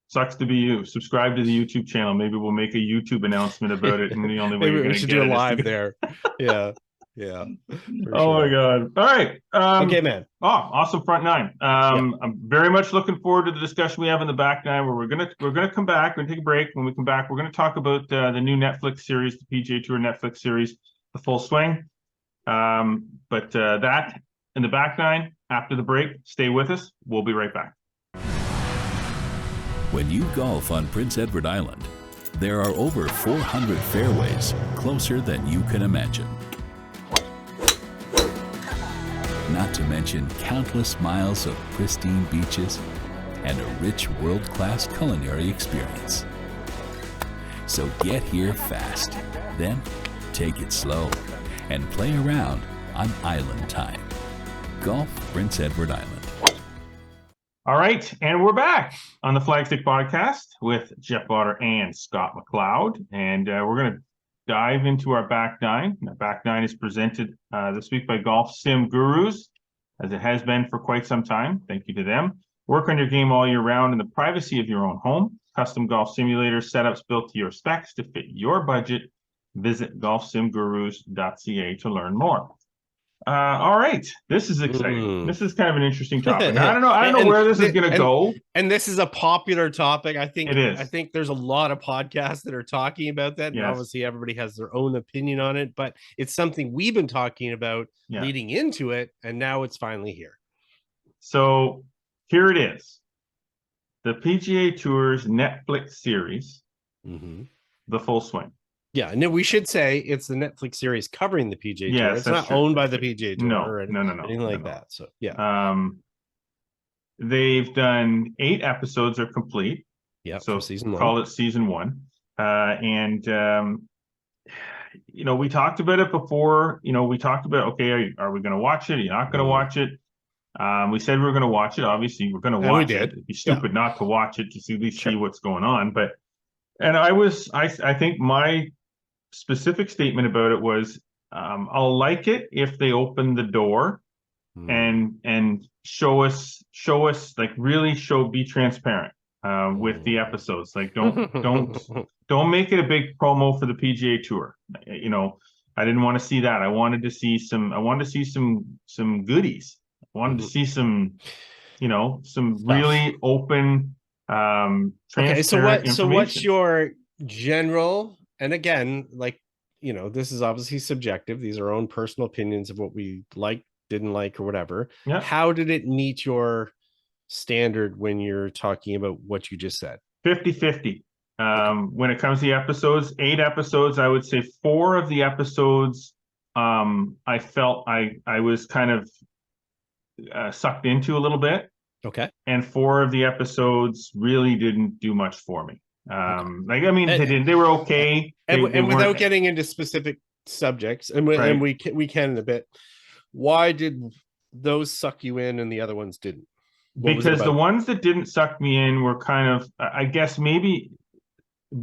Sucks to be you. Subscribe to the YouTube channel. Maybe we'll make a YouTube announcement about it. And the only way we should do a live there. Yeah. Yeah. My God. All right. Okay, man. Oh, awesome front nine. I'm very much looking forward to the discussion we have in the back nine, where we're gonna come back. We're gonna take a break. When we come back, we're gonna talk about the new Netflix series, the PGA Tour Netflix series, The Full Swing. But that in the back nine after the break. Stay with us. We'll be right back. When you golf on Prince Edward Island, there are over 400 fairways closer than you can imagine. Not to mention countless miles of pristine beaches and a rich world-class culinary experience. So get here fast, then take it slow and play around on Island Time. Golf Prince Edward Island. All right, and we're back on the Flagstick podcast with Jeff Potter and Scott McLeod, and we're going to dive into our back nine. Our back nine is presented this week by Golf Sim Gurus, as it has been for quite some time. Thank you to them. Work on your game all year round in the privacy of your own home. Custom golf simulators, setups built to your specs to fit your budget. Visit golfsimgurus.ca to learn more. All right, this is exciting. This is kind of an interesting topic. I don't know where this is going to go. And this is a popular topic. I think it is. I think there's a lot of podcasts that are talking about that. Yes. And obviously, everybody has their own opinion on it, but it's something we've been talking about leading into it, and now it's finally here. So here it is. The PGA Tour's Netflix series, The Full Swing. Yeah, and we should say it's the Netflix series covering the PGA Tour. It's not owned by the PGA Tour or anything like that. So yeah. They've done 8 episodes are complete. Yeah, so season 1. Call it season 1. We talked about it before. We talked about, okay, are we going to watch it? Are you not going to watch it? We said we were going to watch it. Obviously, we're going to watch it. It'd be stupid not to watch it to see what's going on. I think my specific statement about it was, I'll like it if they open the door and show us like really be transparent with the episodes. Like don't make it a big promo for the PGA Tour. I didn't want to see that. I wanted to see some goodies. I wanted to see some really open, transparent so what's your general, and again, like, this is obviously subjective. These are our own personal opinions of what we like, didn't like, or whatever. Yeah. How did it meet your standard when you're talking about what you just said? 50-50. When it comes to the episodes, 8 episodes, I would say 4 of the episodes, I felt I was kind of sucked into a little bit. Okay. And 4 of the episodes really didn't do much for me. They were okay. And without getting into specific subjects, and we can in a bit, why did those suck you in and the other ones didn't? Because the ones that didn't suck me in were kind of, I guess maybe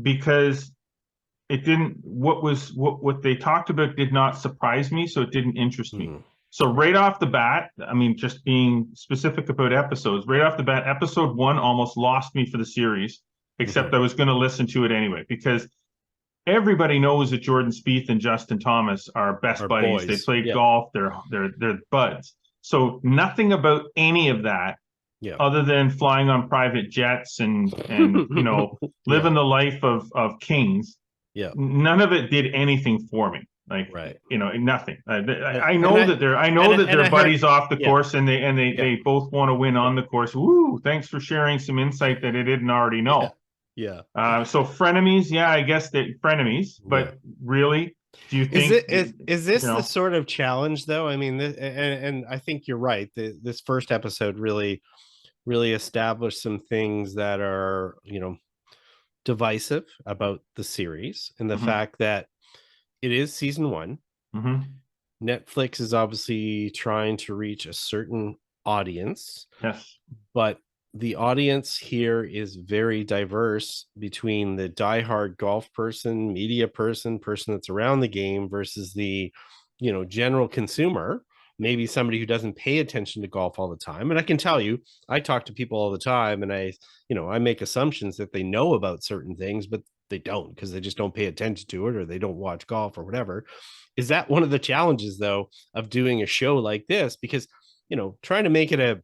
because it didn't, what they talked about did not surprise me, so it didn't interest me. So right off the bat, just being specific about episodes, right off the bat, episode 1 almost lost me for the series, except I was going to listen to it anyway, because everybody knows that Jordan Spieth and Justin Thomas are best buddies. Boys. They played golf. They're buds. So nothing about any of that, other than flying on private jets and living the life of kings. Yeah, none of it did anything for me. Nothing. I know that they're buddies off the course, and they both want to win on the course. Woo! Thanks for sharing some insight that I didn't already know. Yeah. So frenemies, I guess they're frenemies, but really, do you think is this the sort of challenge though? I mean, and I think you're right. This first episode really established some things that are divisive about the series, and the fact that it is season 1. Netflix is obviously trying to reach a certain audience. Yes, but the audience here is very diverse between the diehard golf person, media person that's around the game versus the, general consumer, maybe somebody who doesn't pay attention to golf all the time. And I can tell you, I talk to people all the time, and I make assumptions that they know about certain things, but they don't, because they just don't pay attention to it, or they don't watch golf or whatever. Is that one of the challenges though of doing a show like this? Because, trying to make it a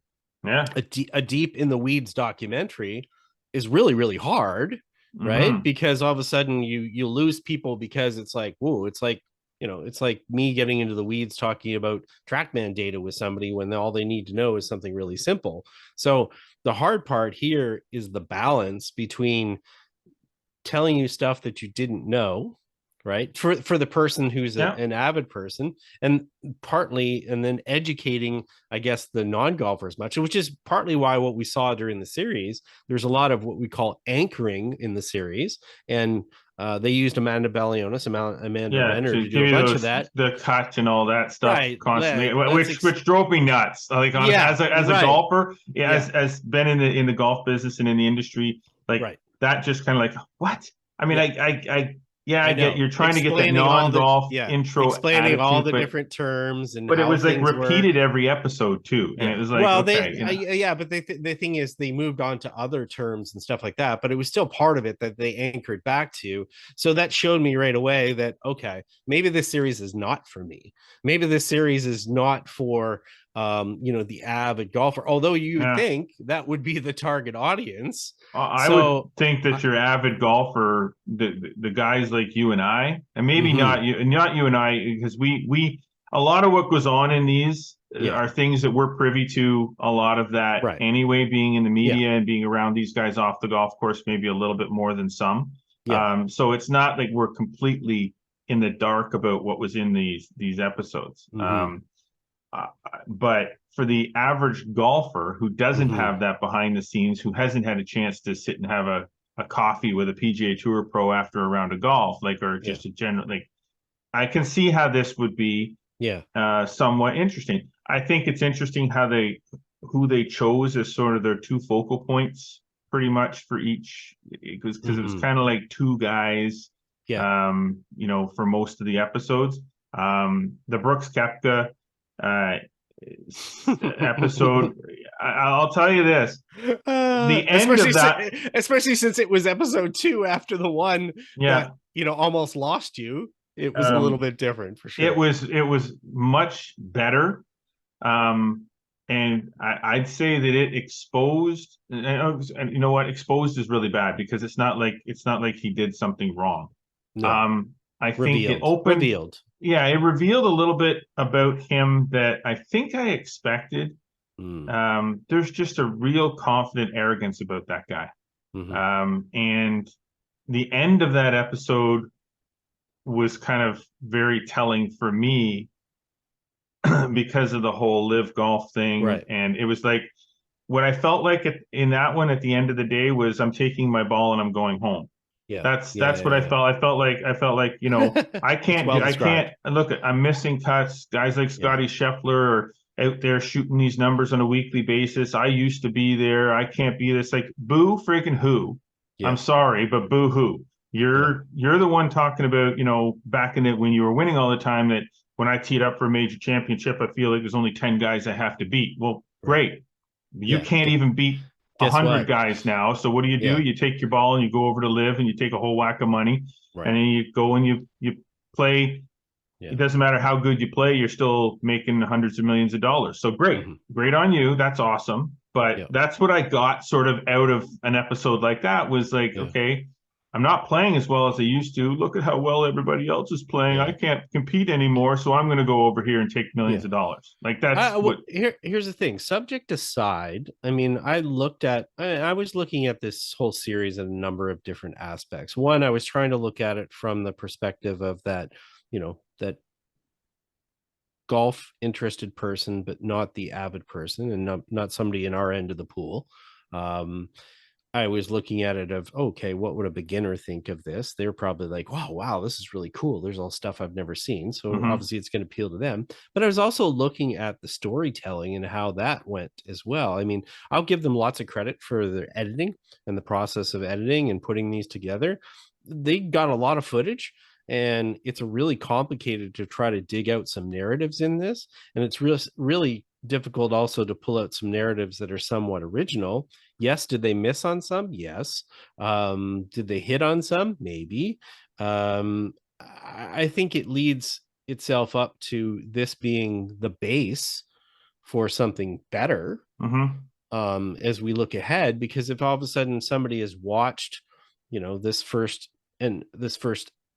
deep in the weeds documentary is really, really hard, right? Because all of a sudden you lose people, because it's like, whoa, it's like me getting into the weeds talking about TrackMan data with somebody when all they need to know is something really simple. So the hard part here is the balance between telling you stuff that you didn't know, right, for the person who's an avid person, and then educating, I guess, the non-golfers much, which is partly why what we saw during the series, there's a lot of what we call anchoring in the series, and they used Amanda Balionis, Amanda Leonard, to do a bunch of that, the cut and all that stuff, constantly, which drove me nuts. Like, as a golfer, as been in the golf business and in the industry, that just kind of like, what? I mean, I get you're trying to get that non-golf intro, explaining all the different terms, but it was like repeated every episode too, and it was like, but the thing is, they moved on to other terms and stuff like that, but it was still part of it that they anchored back to. So that showed me right away that, okay, maybe this series is not for me. Maybe this series is not for the avid golfer, although you think that would be the target audience. I would think that your avid golfer, the guys like you and I, and maybe not you and I, because we a lot of what goes on in these Yeah. are things that we're privy to. A lot of that Right. anyway, being in the media and being around these guys off the golf course, maybe a little bit more than some. Yeah. So it's not like we're completely in the dark about what was in these episodes. But for the average golfer who doesn't have that behind the scenes, who hasn't had a chance to sit and have a coffee with a PGA Tour pro after a round of golf, like, or just a general, like, I can see how this would be somewhat interesting. I think it's interesting who they chose as sort of their two focal points pretty much for each, because it was kind of like two guys, you know, for most of the episodes. The Brooks Koepka episode, I'll tell you this, the end of that, especially since it was episode 2 after the one that, you know, almost lost you, it was a little bit different for sure. It was much better, and I'd say that it exposed, and you know what, exposed is really bad, because it's not like he did something wrong. No. I think it revealed. Yeah, it revealed a little bit about him that I think I expected. There's just a real confident arrogance about that guy. And the end of that episode was kind of very telling for me because of the whole live golf thing. Right. And it was like, what I felt like in that one at the end of the day was, I'm taking my ball and I'm going home. Yeah, that's what I felt. I felt like, you know, I can't look, I'm missing cuts. Guys like Scotty Scheffler are out there shooting these numbers on a weekly basis. I used to be there. I can't be this. Like, boo freaking who? I'm sorry, but boo who? You're the one talking about, you know, back in it when you were winning all the time, that when I teed up for a major championship, I feel like there's only 10 guys I have to beat. Well, great. You can't even beat 100 guys now. So what do? You take your ball and you go over to live and you take a whole whack of money, and then you go and you play. It doesn't matter how good you play, you're still making hundreds of millions of dollars. So great on you. That's awesome. But that's what I got sort of out of an episode like that, was like, okay, I'm not playing as well as I used to. Look at how well everybody else is playing. I can't compete anymore, so I'm going to go over here and take millions of dollars. Like, that's here's the thing. Subject aside, I mean, I was looking at this whole series in a number of different aspects. One, I was trying to look at it from the perspective of that, you know, that golf interested person, but not the avid person, and not somebody in our end of the pool. I was looking at it of, okay, what would a beginner think of this? They're probably like, wow, this is really cool. There's all stuff I've never seen. So obviously it's going to appeal to them. But I was also looking at the storytelling and how that went as well. I mean, I'll give them lots of credit for their editing and the process of editing and putting these together. They got a lot of footage, and it's really complicated to try to dig out some narratives in this. And it's really difficult also to pull out some narratives that are somewhat original. Yes. Did they miss on some? Yes. Did they hit on some? Maybe. I think it leads itself up to this being the base for something better as we look ahead, because if all of a sudden somebody has watched, you know, this first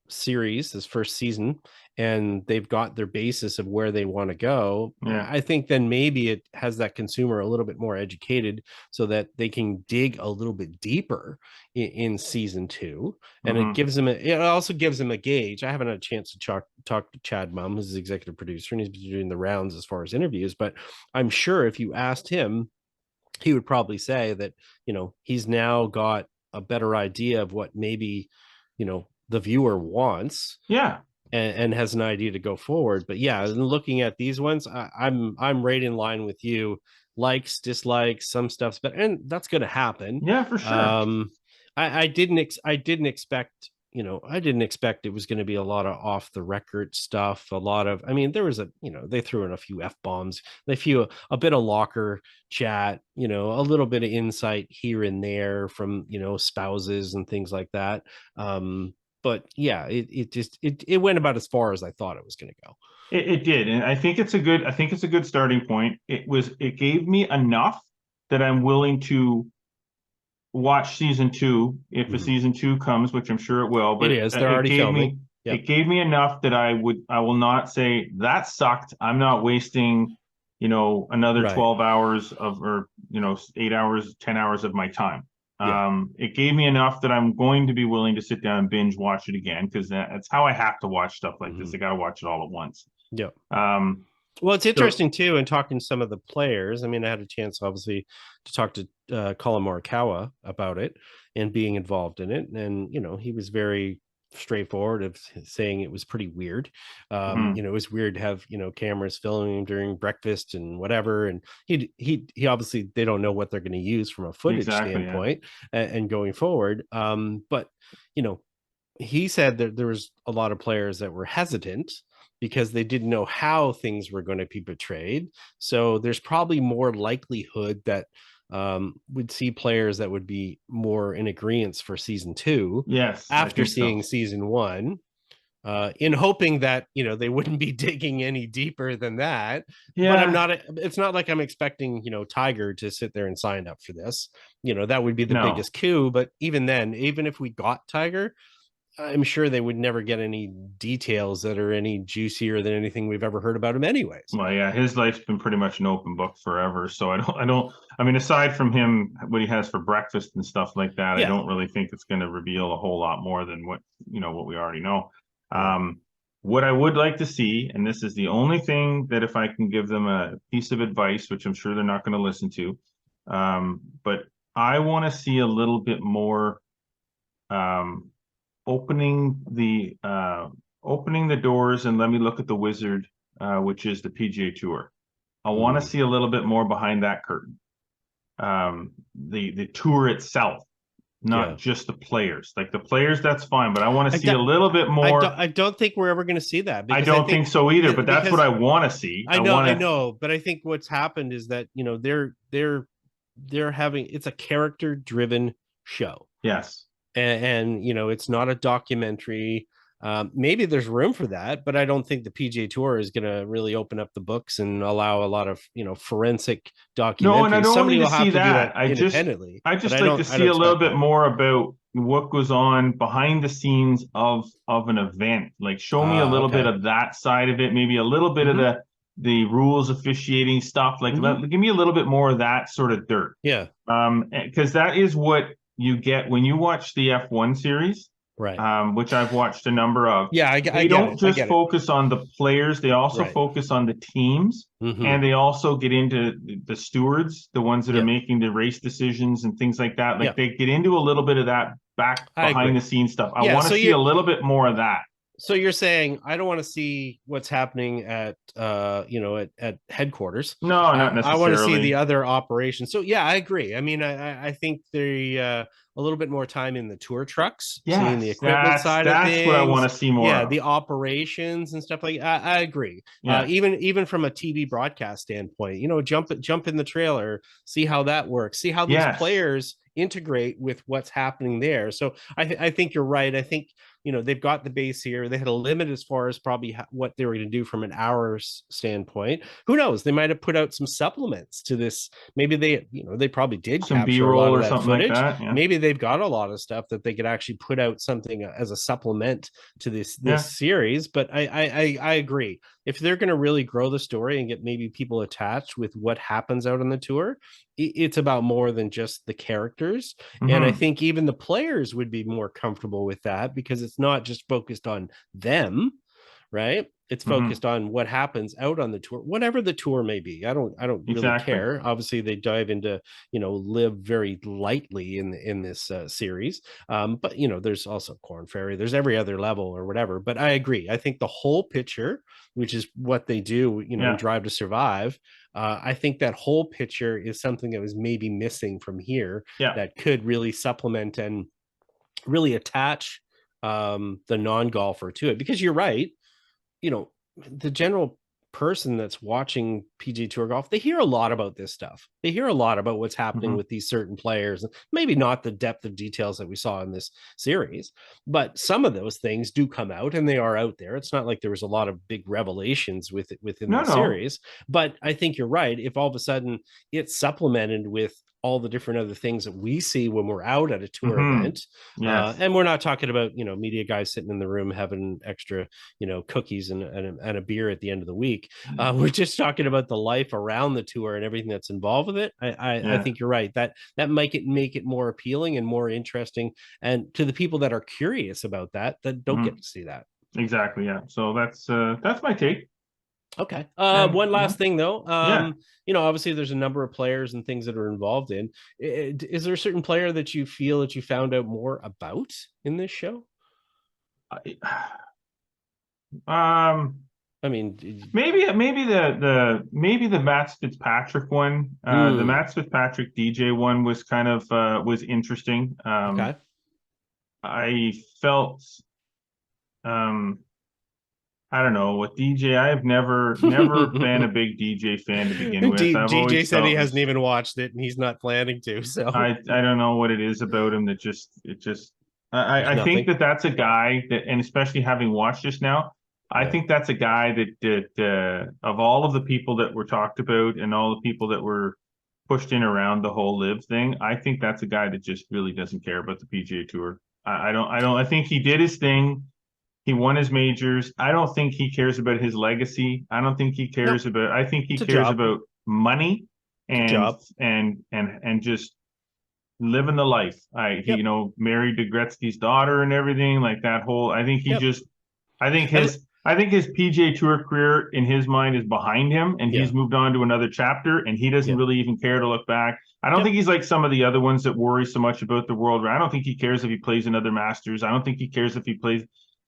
series, this first season, and they've got their basis of where they want to go, I think then maybe it has that consumer a little bit more educated, so that they can dig a little bit deeper in season 2, and it also gives them a gauge. I haven't had a chance to talk to Chad Mumm, who's the executive producer, and he's been doing the rounds as far as interviews, but I'm sure if you asked him, he would probably say that, you know, he's now got a better idea of what maybe, you know, the viewer wants, and has an idea to go forward. But looking at these ones, I'm right in line with you. Likes, dislikes, some stuff's better, and that's going to happen. Yeah, for sure. I didn't expect, you know, it was going to be a lot of off the record stuff. A lot of, I mean, there was they threw in a few F-bombs, a bit of locker chat, you know, a little bit of insight here and there from, you know, spouses and things like that. But it went about as far as I thought it was going to go. It did, and I think it's a good starting point. It gave me enough that I'm willing to watch season 2 if a season 2 comes, which I'm sure it will. But it is. They're already filming. It gave me enough that I will not say that sucked. I'm not wasting, another 12 hours or 8 hours, 10 hours of my time. It gave me enough that I'm going to be willing to sit down and binge watch it again, because that's how I have to watch stuff like this. I got to watch it all at once. Yeah. Well, it's interesting too, in talking to some of the players. I mean, I had a chance, obviously, to talk to Collin Morikawa about it and being involved in it. And, he was very straightforward of saying it was pretty weird. It was weird to have, cameras filming him during breakfast and whatever. And he obviously, they don't know what they're going to use from a footage standpoint and going forward. But, he said that there was a lot of players that were hesitant because they didn't know how things were going to be portrayed. So there's probably more likelihood that we'd see players that would be more in agreement for season 2. Yes, after seeing season 1, in hoping that they wouldn't be digging any deeper than that. But it's not like I'm expecting Tiger to sit there and sign up for this. That would be the biggest coup. But even then, even if we got Tiger, I'm sure they would never get any details that are any juicier than anything we've ever heard about him anyways. Well, yeah, his life's been pretty much an open book forever. So I mean, aside from him, what he has for breakfast and stuff like that, I don't really think it's going to reveal a whole lot more than what we already know. What I would like to see, and this is the only thing that if I can give them a piece of advice, which I'm sure they're not going to listen to, but I want to see a little bit more, opening the doors and let me look at the wizard, which is the PGA Tour. I want to see a little bit more behind that curtain. The tour itself, not just the players. Like the players, that's fine, but I want to see a little bit more. I don't think we're ever going to see that. I don't think so either, but that's what I want to see. I know, but I think what's happened is that they're having, it's a character driven show. Yes. And it's not a documentary. Maybe there's room for that, but I don't think the PGA Tour is going to really open up the books and allow a lot of forensic documentaries. No, and I don't Somebody need to see that. I just like to see a little bit more about what goes on behind the scenes of an event. Like show me a little bit of that side of it, maybe a little bit of the rules officiating stuff. Like give me a little bit more of that sort of dirt. Yeah. Because that is what you get when you watch the F1 series, right? Which I've watched a number of. Yeah, they don't just focus on the players; they also focus on the teams, and they also get into the stewards, the ones that are making the race decisions and things like that. Like they get into a little bit of that behind the scenes stuff. I want to see a little bit more of that. So you're saying I don't want to see what's happening at at headquarters. No, not necessarily. I want to see the other operations. So yeah, I agree. I mean, I think a little bit more time in the tour trucks, seeing the equipment side of things. That's what I want to see more. Yeah, of. The operations and stuff like that. I agree. Yeah. Even from a TV broadcast standpoint, jump in the trailer, see how that works, see how these players integrate with what's happening there. So I think you're right. I think they've got the base here. They had a limit as far as probably what they were going to do from an hours standpoint. Who knows? They might have put out some supplements to this. Maybe they probably did some capture B-roll a lot of or that something footage. Like that. Yeah. Maybe they've got a lot of stuff that they could actually put out something as a supplement to this series. But I agree. If they're going to really grow the story and get maybe people attached with what happens out on the tour, it's about more than just the characters. And I think even the players would be more comfortable with that because it's not just focused on them, right? It's focused on what happens out on the tour, whatever the tour may be. I don't really care. Obviously, they dive into, live very lightly in this series. But there's also Corn Ferry. There's every other level or whatever. But I agree. I think the whole picture, which is what they do, Drive to Survive. I think that whole picture is something that was maybe missing from here that could really supplement and really attach the non-golfer to it. Because you're right. The general person that's watching PGA Tour golf, they hear a lot about this stuff. They hear a lot about what's happening with these certain players. Maybe not the depth of details that we saw in this series, but some of those things do come out and they are out there. It's not like there was a lot of big revelations within the series, but I think you're right. If all of a sudden it's supplemented with all the different other things that we see when we're out at a tour event. Yes. And we're not talking about, media guys sitting in the room having extra, cookies and a beer at the end of the week. We're just talking about the life around the tour and everything that's involved with it. I think you're right. That might make it more appealing and more interesting. And to the people that are curious about that don't get to see that. Exactly. Yeah. So that's my take. Okay. One last thing though. Obviously there's a number of players and things that are involved in. Is there a certain player that you feel that you found out more about in this show? I mean, maybe the Matt Fitzpatrick one. The Matt Fitzpatrick DJ one was kind of was interesting. Okay. I felt I don't know, with DJ, I have never been a big DJ fan to begin with. DJ said he hasn't even watched it and he's not planning to. So I don't know what it is about him that I think that's a guy that, and especially having watched this now, I think that's a guy that of all of the people that were talked about and all the people that were pushed in around the whole live thing, I think that's a guy that just really doesn't care about the PGA Tour. I think he did his thing. He won his majors. I don't think he cares about his legacy. I don't think he cares about. I think he cares about money and just living the life. He married to Gretzky's daughter and everything like that whole. I think his PGA Tour career in his mind is behind him, and he's moved on to another chapter, and he doesn't really even care to look back. I don't think he's like some of the other ones that worry so much about the world. I don't think he cares if he plays another Masters. I don't think he cares if he plays.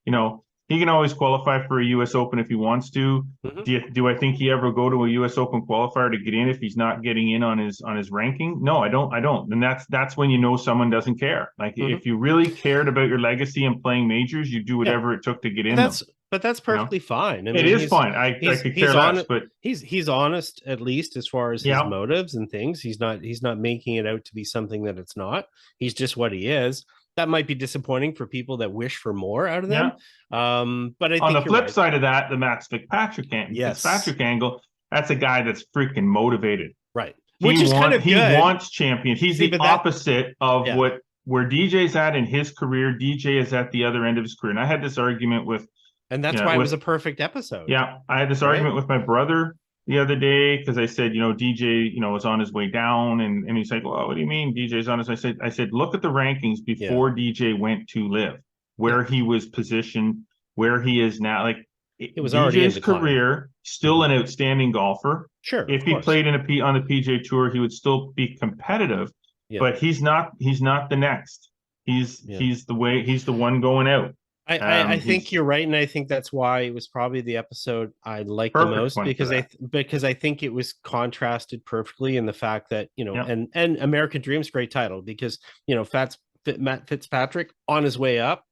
He can always qualify for a U.S. Open if he wants to. Do I think he ever go to a U.S. Open qualifier to get in if he's not getting in on his ranking? No, I don't. And that's when someone doesn't care. Like if you really cared about your legacy and playing majors, you do whatever it took to get in. But that's perfectly fine. I mean, it is fine. I could care less, but he's honest at least as far as his motives and things. He's not making it out to be something that it's not. He's just what he is. That might be disappointing for people that wish for more out of them. But I think on the flip side of that, the Matt Fitzpatrick angle, that's a guy that's freaking motivated. Right. Which is kind of good. He wants champions. He's the opposite of where DJ's at in his career. DJ is at the other end of his career. And I had this argument with, and that's why it was a perfect episode. Yeah. I had this argument with my brother the other day because I said, DJ, was on his way down, and he's like, well, what do you mean DJ's on his? I said, look at the rankings before DJ went to live, where he was positioned, where he is now. Like it was already DJ's career, still an outstanding golfer. Sure. If he played on the PGA Tour, he would still be competitive, but he's not the next. He's the one going out. I think you're right, and I think that's why it was probably the episode I liked the most because I think it was contrasted perfectly in the fact that and American Dream's great title because Matt Fitzpatrick on his way up,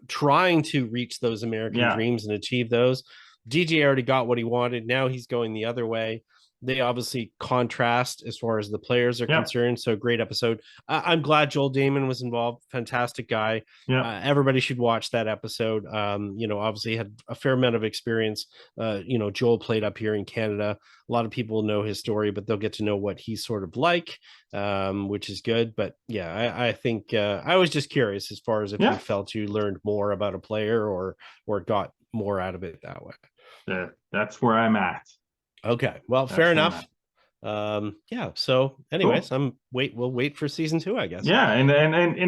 trying to reach those American dreams and achieve those. DJ already got what he wanted. Now he's going the other way. They obviously contrast as far as the players are concerned. So great episode. I'm glad Joel Damon was involved. Fantastic guy. Everybody should watch that episode. Obviously had a fair amount of experience. Joel played up here in Canada. A lot of people know his story, but they'll get to know what he's sort of like, which is good. But I think I was just curious as far as if you felt you learned more about a player or got more out of it that way. That's where I'm at. Okay. Well, fair enough. So anyways, cool. We'll wait for season 2, I guess. Yeah. And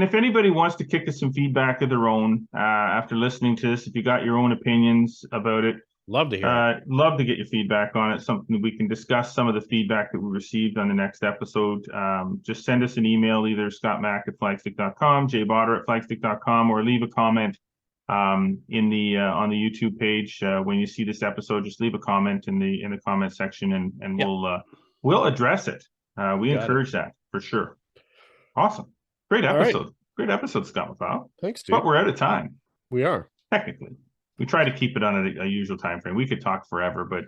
if anybody wants to kick us some feedback of their own, after listening to this, if you got your own opinions about it, love to hear love to get your feedback on it. Something that we can discuss some of the feedback that we received on the next episode. Just send us an email, either scottmack@flagstick.com, jbarter@flagstick.com, or leave a comment on the YouTube page. When you see this episode, just leave a comment in the comment section, and we'll address it. We encourage that for sure. Awesome. Great episode. Great episode, Scott McLeod. Thanks, dude. But we're out of time. We are. Technically. We try to keep it on a usual time frame. We could talk forever, but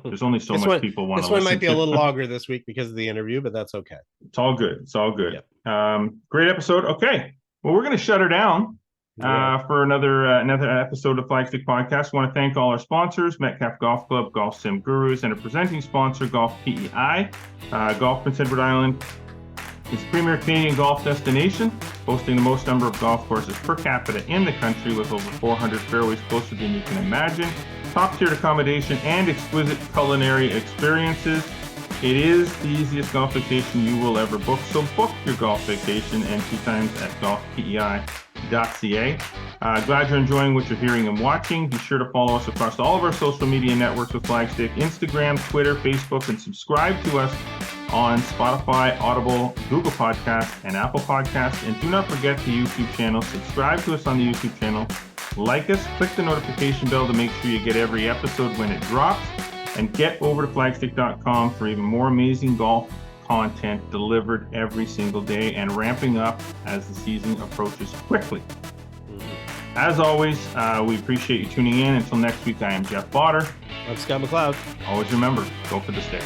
there's only so much people want to listen to. This one might be a little longer this week because of the interview, but that's okay. It's all good. It's all good. Yep. Great episode. Okay. Well, we're going to shut her down. For another episode of Flagstick Podcast. I want to thank all our sponsors, Metcalf Golf Club, Golf Sim Gurus, and a presenting sponsor, Golf PEI, Golf Prince Edward Island. It's a premier Canadian golf destination, boasting the most number of golf courses per capita in the country with over 400 fairways closer than you can imagine, top-tiered accommodation, and exquisite culinary experiences. It is the easiest golf vacation you will ever book, so book your golf vacation and 2 times at golfpei.ca. Glad you're enjoying what you're hearing and watching. Be sure to follow us across all of our social media networks with Flagstick, Instagram, Twitter, Facebook, and subscribe to us on Spotify, Audible, Google Podcasts, and Apple Podcasts. And do not forget the YouTube channel. Subscribe to us on the YouTube channel. Like us, click the notification bell to make sure you get every episode when it drops. And get over to flagstick.com for even more amazing golf content delivered every single day and ramping up as the season approaches quickly. As always, we appreciate you tuning in. Until next week, I am Jeff Botter. I'm Scott McLeod. Always remember, go for the stick.